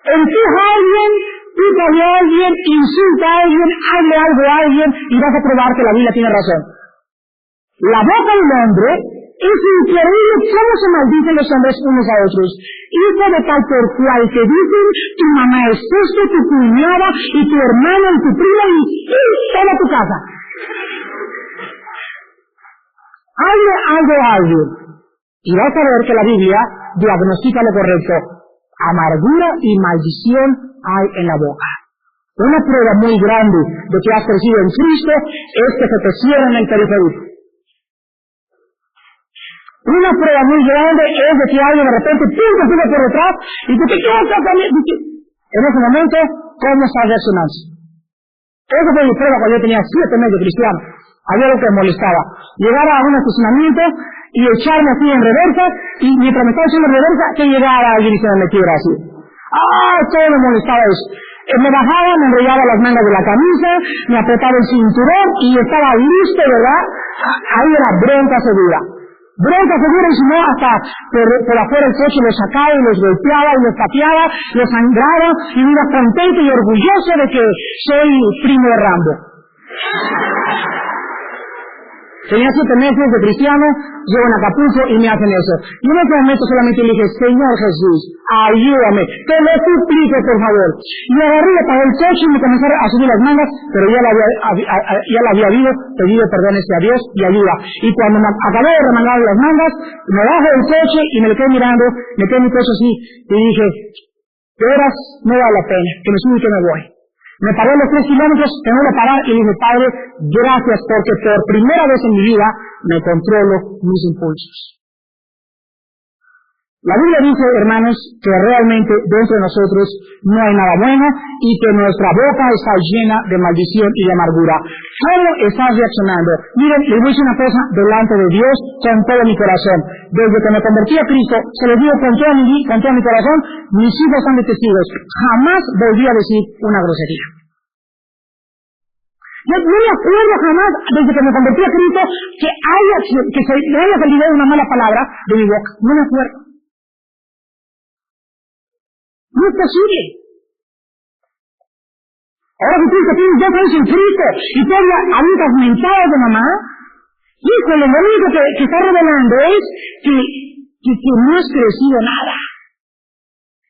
Empuja a alguien, pica a alguien, insulta a alguien, hable algo a alguien y vas a probar que la Biblia tiene razón. La boca del hombre es increíble cómo se maldicen los hombres unos a otros. Hijo de tal por cual te dicen, tu mamá es esto, tu cuñada y tu hermana y tu prima y toda tu casa. Hable algo a alguien y vas a ver que la Biblia diagnostica lo correcto. Amargura y maldición hay en la boca. Una prueba muy grande de que has crecido en Cristo es que se te cierra en el periférico. Una prueba muy grande es de que alguien de repente piensa por detrás y tú te quedas también. En ese momento, ¿cómo estás reaccionando? Esa fue mi prueba cuando yo tenía 7 meses de cristiano. Había algo que me molestaba. Llegar a un estacionamiento y echarme así en reversa, y mientras me estaba echando en reversa, que llegara alguien y se me metiera así. Todo me molestaba eso. Me bajaba, me enrollaba las mangas de la camisa, me apretaba el cinturón y estaba listo, ¿verdad? Ahí era bronca segura. Bronca segura, y si no, hasta por afuera el coche los sacaba y los golpeaba y los pateaba, los sangraba y me iba contento y orgulloso de que soy primo de Rambo. Tenía 7 meses de cristiano, llevo una capucha y me hacen eso. Y en ese momento solamente le dije, Señor Jesús, ayúdame, te lo suplico por favor. Y agarré, apagué el coche y me comencé a subir las mangas, pero ya le había pedido perdones a Dios y ayuda. Y cuando me acabé de remangar las mangas, me bajo del coche y me lo quedé mirando, me quedé en mi coche así, y dije, de veras no vale la pena, que me subo y que me voy. Me paré los 3 kilómetros, tengo que parar y dije, Padre, gracias porque por primera vez en mi vida me controlo mis impulsos. La Biblia dice, hermanos, que realmente dentro de nosotros no hay nada bueno y que nuestra boca está llena de maldición y de amargura. ¿Cómo estás reaccionando? Miren, les voy a decir una cosa delante de Dios con todo mi corazón. Desde que me convertí a Cristo, se los digo con todo mi corazón, mis hijos son de testigos. Jamás volví a decir una grosería. Yo no me acuerdo jamás, desde que me convertí a Cristo, que se me haya salido una mala palabra de mi boca. No me acuerdo. No es posible. Ahora que tú tienes 2 años en Cristo y todavía habitas mentadas de mamá, híjole, lo único que está revelando es que no has crecido nada.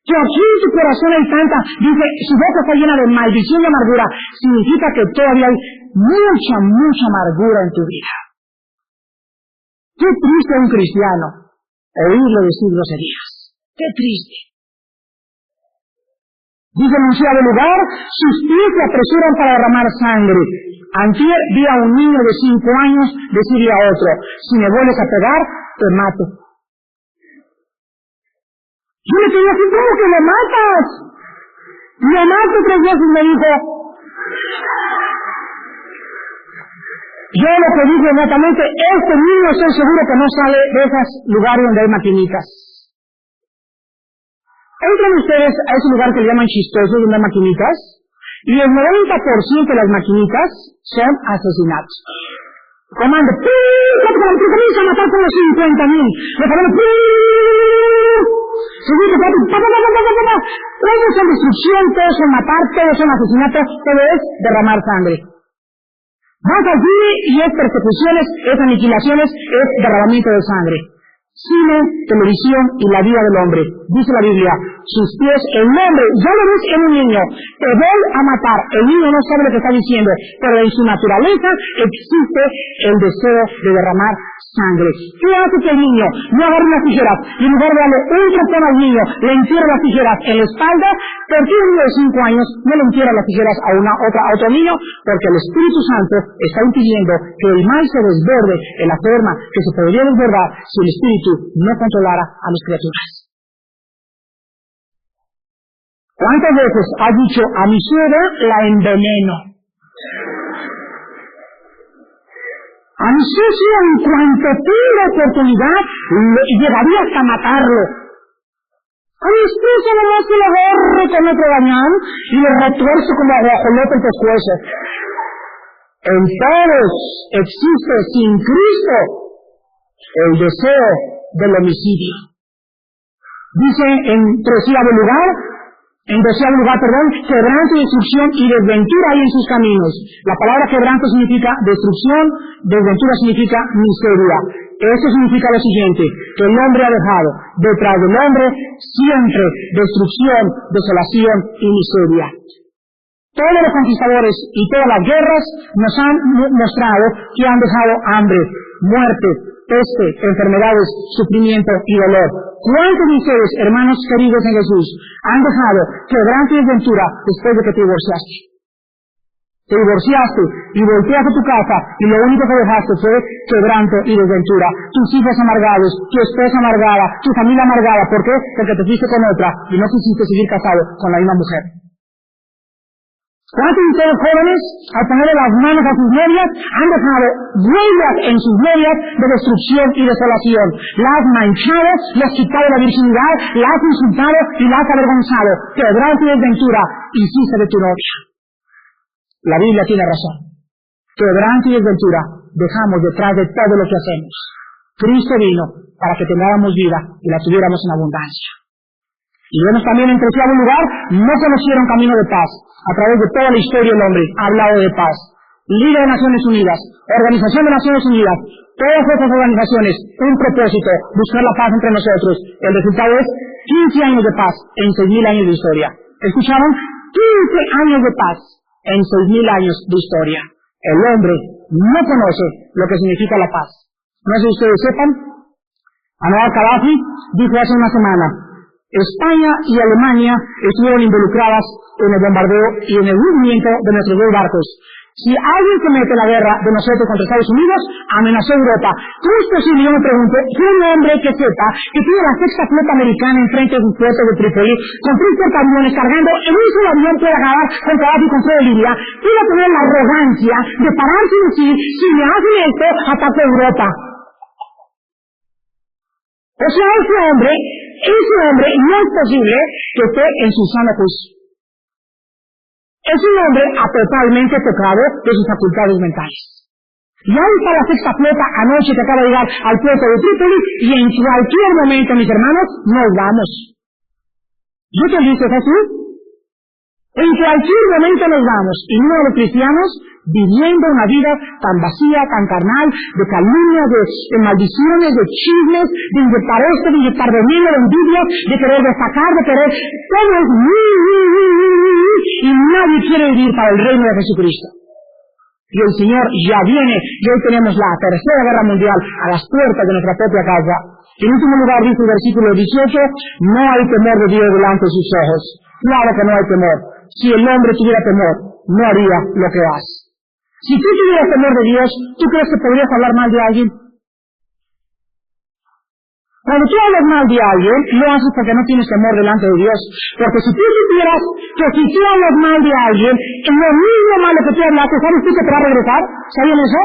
Que aquí en tu corazón hay tanta, dice, su boca está llena de maldición y amargura, significa que todavía hay mucha amargura en tu vida. Qué triste es un cristiano oírlo decir groserías. Qué triste. Dice en un lugar, sus pies se apresuran para derramar sangre. Antier vi a un niño de 5 años decirle a otro, si me vuelves a pegar, te mato. Yo le quería decir, ¿cómo que me matas? Me mato 3 veces, me dijo. Yo lo que dije inmediatamente, este niño estoy seguro que no sale de esos lugares donde hay maquinitas. Entran ustedes a ese lugar que le llaman chistosos, donde hay maquinitas, y el 90% de las maquinitas son asesinatos. Comando, comienza a matar con los 50,000. Le comando, segundo, todos son destrucción, todos son matar, todos son asesinatos, todo es derramar sangre. Vas al cine y es persecuciones, es aniquilaciones, es derramamiento de sangre. Cine, televisión y la vida del hombre. Dice la Biblia, sus pies, el hombre, ya lo ves en un niño, te voy a matar. El niño no sabe lo que está diciendo, pero en su naturaleza existe el deseo de derramar sangre. ¿Qué hace que el niño no agarre unas tijeras y en lugar de darle un trocón al niño, le entierra las tijeras en la espalda? ¿Por qué un niño de 5 años no le entierra las tijeras a otro niño? Porque el Espíritu Santo está impidiendo que el mal se desborde en la forma que se podría desbordar si el Espíritu no controlara a las criaturas. ¿Cuántas veces has dicho, a mi suegra la enveneno? A mi socio, en cuanto tenga oportunidad, llegaría hasta matarlo. A mi esposa nomás se lo agarre con otro bañán y le retuerce como aguajolote el pescuezo. En todos existe sin Cristo el deseo del homicidio. Dice en doceavo lugar, quebranto y destrucción y desventura hay en sus caminos. La palabra quebranto significa destrucción, desventura significa miseria. Eso significa lo siguiente, que el hombre ha dejado detrás del hombre siempre destrucción, desolación y miseria. Todos los conquistadores y todas las guerras nos han mostrado que han dejado hambre, muerte, peste, enfermedades, sufrimiento y dolor. ¿Cuántos de ustedes, hermanos queridos en Jesús, han dejado quebranto y desventura después de que te divorciaste? Te divorciaste y volteaste a tu casa y lo único que dejaste fue quebranto y desventura. Tus hijos amargados, tu esposa amargada, tu familia amargada. ¿Por qué? Porque te fuiste con otra y no quisiste seguir casado con la misma mujer. ¿Cuántos de ustedes jóvenes, al ponerle las manos a sus novias, han dejado huellas en sus novias de destrucción y desolación? La has manchado, le has quitado la virginidad, la has insultado y la has avergonzado. Quebranto y desventura hiciste de tu novia. La Biblia tiene razón. Quebranto y desventura dejamos detrás de todo lo que hacemos. Cristo vino para que tengamos vida y la tuviéramos en abundancia. Y vemos también en tercer lugar, no conocieron camino de paz. A través de toda la historia el hombre ha hablado de paz. Liga de Naciones Unidas, Organización de Naciones Unidas, todas estas organizaciones, un propósito, buscar la paz entre nosotros. El resultado es 15 años de paz en 6.000 años de historia. ¿Escucharon? 15 años de paz en 6.000 años de historia. El hombre no conoce lo que significa la paz. No sé si ustedes sepan, Anwar Gaddafi dijo hace una semana, España y Alemania estuvieron involucradas en el bombardeo y en el hundimiento de nuestros 2 barcos. Si alguien se mete en la guerra de nosotros contra Estados Unidos, amenazó a Europa. ¿Cómo es posible, yo me pregunto, que un hombre que sepa que tiene la sexta flota americana enfrente de sus puertos de Trípoli, con 3 portaaviones cargando en un solo avión puede acabar con Gaddafi y con todo Libia, puede tener la arrogancia de pararse y decir, si me hacen esto, ataco a Europa? O sea, ese hombre no es posible que esté en su sano juicio. Es un hombre totalmente tocado de sus facultades mentales. Y ahí está la sexta flota anoche que acaba de llegar al puerto de Trípoli y en cualquier momento, mis hermanos, nos vamos. ¿Yo te dice Jesús? En cualquier momento nos vamos. Y no los cristianos viviendo una vida tan vacía, tan carnal, de calumnia, de maldiciones, de chismes, de inyectar esto, de inyectar veneno, de envidia, de querer destacar, de querer... Todo es y nadie quiere vivir para el reino de Jesucristo. Y el Señor ya viene, y hoy tenemos la tercera guerra mundial a las puertas de nuestra propia casa. En último lugar dice el versículo 18, no hay temor de Dios delante de sus ojos. Claro que no hay temor. Si el hombre tuviera temor, no haría lo que hace. Si tú tuvieras temor de Dios, ¿tú crees que podrías hablar mal de alguien? Cuando tú hablas mal de alguien, lo haces porque no tienes temor delante de Dios. Porque si tú supieras que si tú hablas mal de alguien, en lo mismo malo que tú hablaste, ¿sabes tú que te va a regresar? ¿Sabían eso?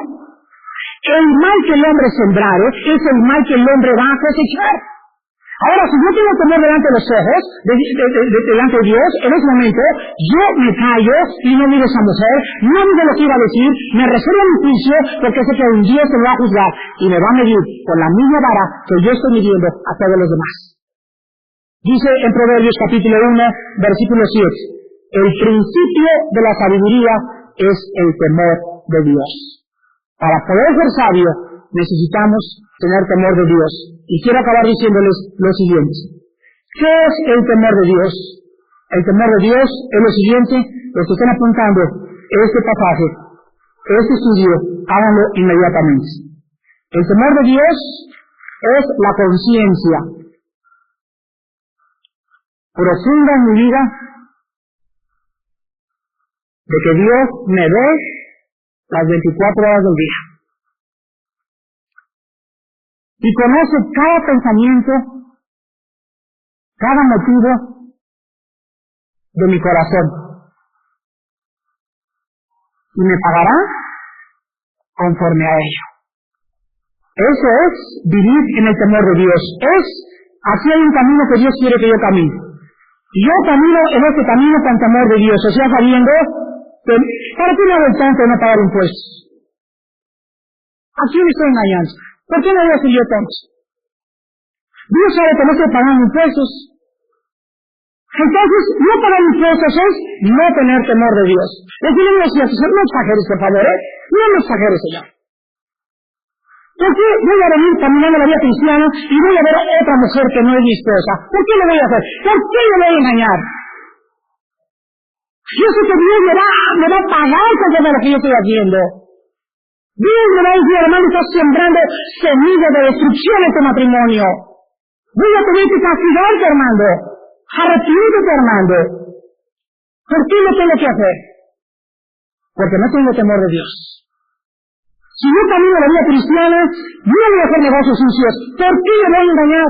El mal que el hombre sembrare es el mal que el hombre va a cosechar. Ahora, si yo tengo temor delante de los ojos, delante de Dios, en ese momento, yo me callo y no miro a esa mujer, no digo lo que iba a decir, me reservo mi juicio, porque sé que un Dios se lo va a juzgar y me va a medir con la misma vara que yo estoy midiendo a todos los demás. Dice en Proverbios capítulo 1, versículo 7, el principio de la sabiduría es el temor de Dios. Para poder ser sabio, necesitamos tener temor de Dios. Y quiero acabar diciéndoles lo siguiente. ¿Qué es el temor de Dios? El temor de Dios es lo siguiente. Los que están apuntando este pasaje, este estudio, háganlo inmediatamente. El temor de Dios es la conciencia profunda en mi vida de que Dios me ve las 24 horas del día y conoce cada pensamiento, cada motivo de mi corazón y me pagará conforme a ello. Eso es vivir en el temor de Dios. Aquí hay un camino que Dios quiere que yo camine. Y yo camino en este camino con temor de Dios, o sea, sabiendo que, ¿para qué me hago el tonto de no pagar impuestos? ¿A quién estoy engañando? ¿Por qué no voy a ser yo tonto? Dios sabe que no estoy pagando impuestos. Entonces, no pagar impuestos es no tener temor de Dios. Decirle a Dios, Señor, no exageres, por favor, no me exageres, Señor. ¿Por qué voy a venir caminando la vida cristiana y voy a ver a otra mujer que no es mi esposa? ¿Por qué lo voy a hacer? ¿Por qué le voy a engañar? Yo sé que Dios me va a pagar conforme a lo que yo estoy haciendo. Dios me va a decir, hermano, estás sembrando semillas de destrucción en tu matrimonio. Voy a tener que castigarte, hermano. Arrepiéntete, hermano. ¿Por qué lo tengo que hacer? Porque no tengo temor de Dios. Si yo camino la vida cristiana, yo no voy a hacer negocios sucios. ¿Por qué me voy a engañar?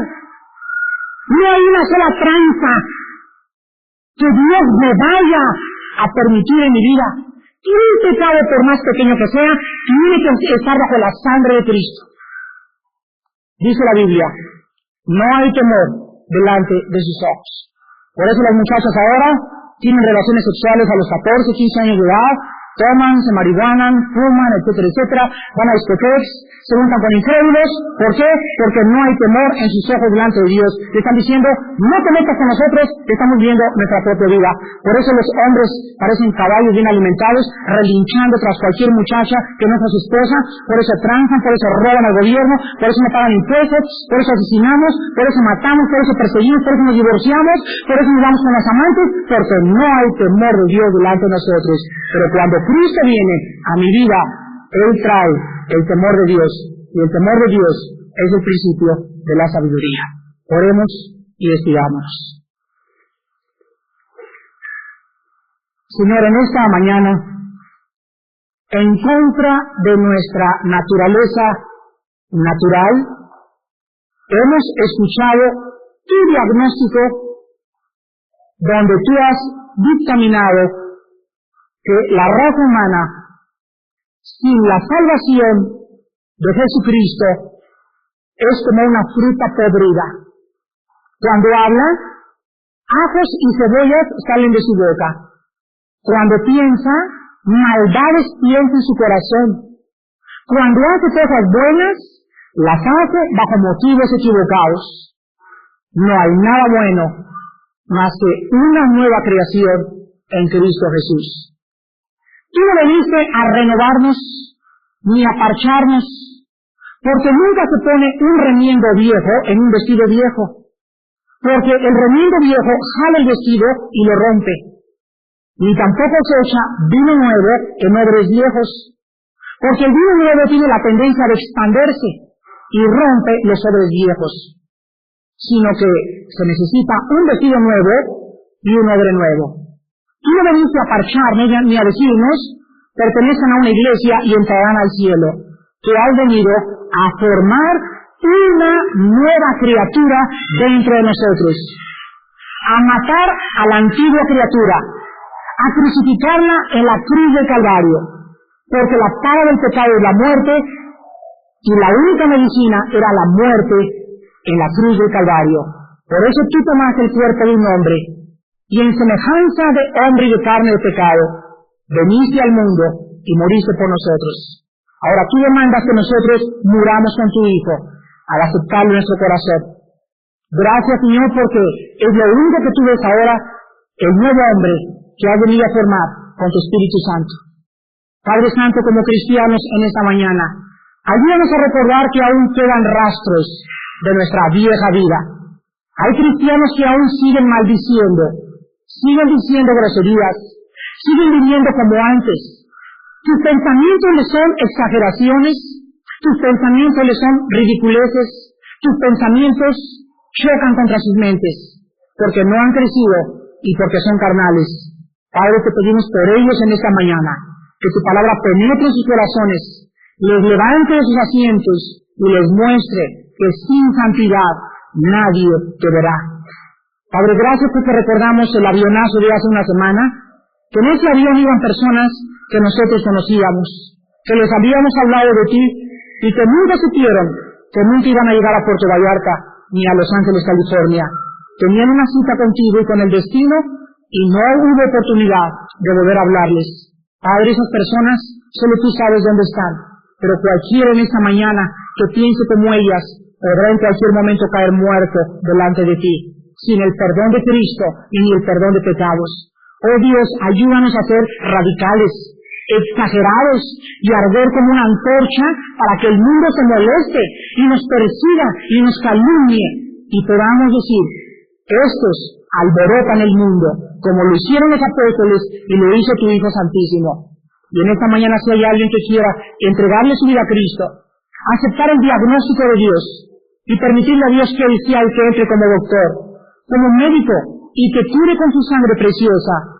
No hay una sola tranza que Dios me vaya a permitir en mi vida. Un pecado, por más pequeño que sea, tiene que estar bajo la sangre de Cristo. Dice la Biblia, no hay temor delante de sus ojos. Por eso las muchachas ahora tienen relaciones sexuales a los 14, 15 años de edad, toman, se marihuanan, fuman, etcétera, etcétera, van a discotecas, se juntan con incrédulos. ¿Por qué? Porque no hay temor en sus ojos delante de Dios. Le están diciendo, no te metas con nosotros, que estamos viendo nuestra propia vida. Por eso los hombres parecen caballos bien alimentados, relinchando tras cualquier muchacha que no es su esposa. Por eso transan, por eso roban al gobierno, por eso no pagan impuestos, por eso asesinamos, por eso matamos, por eso perseguimos, por eso nos divorciamos, por eso nos vamos con los amantes, porque no hay temor de Dios delante de nosotros. Pero cuando Cristo viene a mi vida, Él trae el temor de Dios, y el temor de Dios es el principio de la sabiduría. Oremos y despidámonos. Señor, en esta mañana, en contra de nuestra naturaleza natural, hemos escuchado tu diagnóstico donde tú has dictaminado que la raza humana, sin la salvación de Jesucristo, es como una fruta podrida. Cuando habla, ajos y cebollas salen de su boca. Cuando piensa, maldades piensa en su corazón. Cuando hace cosas buenas, las hace bajo motivos equivocados. No hay nada bueno más que una nueva creación en Cristo Jesús. Tú no viniste a renovarnos ni a parcharnos, porque nunca se pone un remiendo viejo en un vestido viejo, porque el remiendo viejo jala el vestido y lo rompe, ni tampoco se echa vino nuevo en odres viejos, porque el vino nuevo tiene la tendencia de expandirse y rompe los odres viejos, sino que se necesita un vestido nuevo y un odre nuevo. Tú no veniste a parchar ni a decirnos, pertenecen a una iglesia y entrarán al cielo. Tú has venido a formar una nueva criatura dentro de nosotros, a matar a la antigua criatura, a crucificarla en la cruz del Calvario, porque la paga del pecado es la muerte, y la única medicina era la muerte en la cruz del Calvario. Por eso tú tomaste el cuerpo de un hombre, y en semejanza de hombre y de carne de pecado, veniste al mundo y moriste por nosotros. Ahora tú demandas que nosotros muramos con tu Hijo, al aceptarlo en nuestro corazón. Gracias, Señor, porque es lo único que tú ves ahora, el nuevo hombre que has venido a formar con tu Espíritu Santo. Padre Santo, como cristianos en esta mañana, ayúdanos a recordar que aún quedan rastros de nuestra vieja vida. Hay cristianos que aún siguen maldiciendo, siguen diciendo groserías, siguen viviendo como antes. Sus pensamientos les son exageraciones, sus pensamientos les son ridiculeces, sus pensamientos chocan contra sus mentes, porque no han crecido y porque son carnales. Padre, te pedimos por ellos en esta mañana, que tu palabra penetre en sus corazones, les levante de sus asientos y les muestre que sin santidad nadie te verá. Padre, gracias porque recordamos el avionazo de hace una semana, que en ese avión iban personas que nosotros conocíamos, que les habíamos hablado de ti y que nunca supieron que nunca iban a llegar a Puerto Vallarta ni a Los Ángeles, California. Tenían una cita contigo y con el destino y no hubo oportunidad de volver a hablarles. Padre, esas personas solo tú sabes dónde están, pero cualquiera en esta mañana que piense como ellas podrá en cualquier momento caer muerto delante de ti, sin el perdón de Cristo y ni el perdón de pecados. Oh Dios, ayúdanos a ser radicales, exagerados y arder como una antorcha para que el mundo se moleste y nos persiga y nos calumnie y podamos decir, estos alborotan el mundo como lo hicieron los apóstoles y lo hizo tu Hijo Santísimo. Y en esta mañana, si hay alguien que quiera entregarle su vida a Cristo, aceptar el diagnóstico de Dios y permitirle a Dios que Él sea el que entre como doctor, como médico, y que cure con su sangre preciosa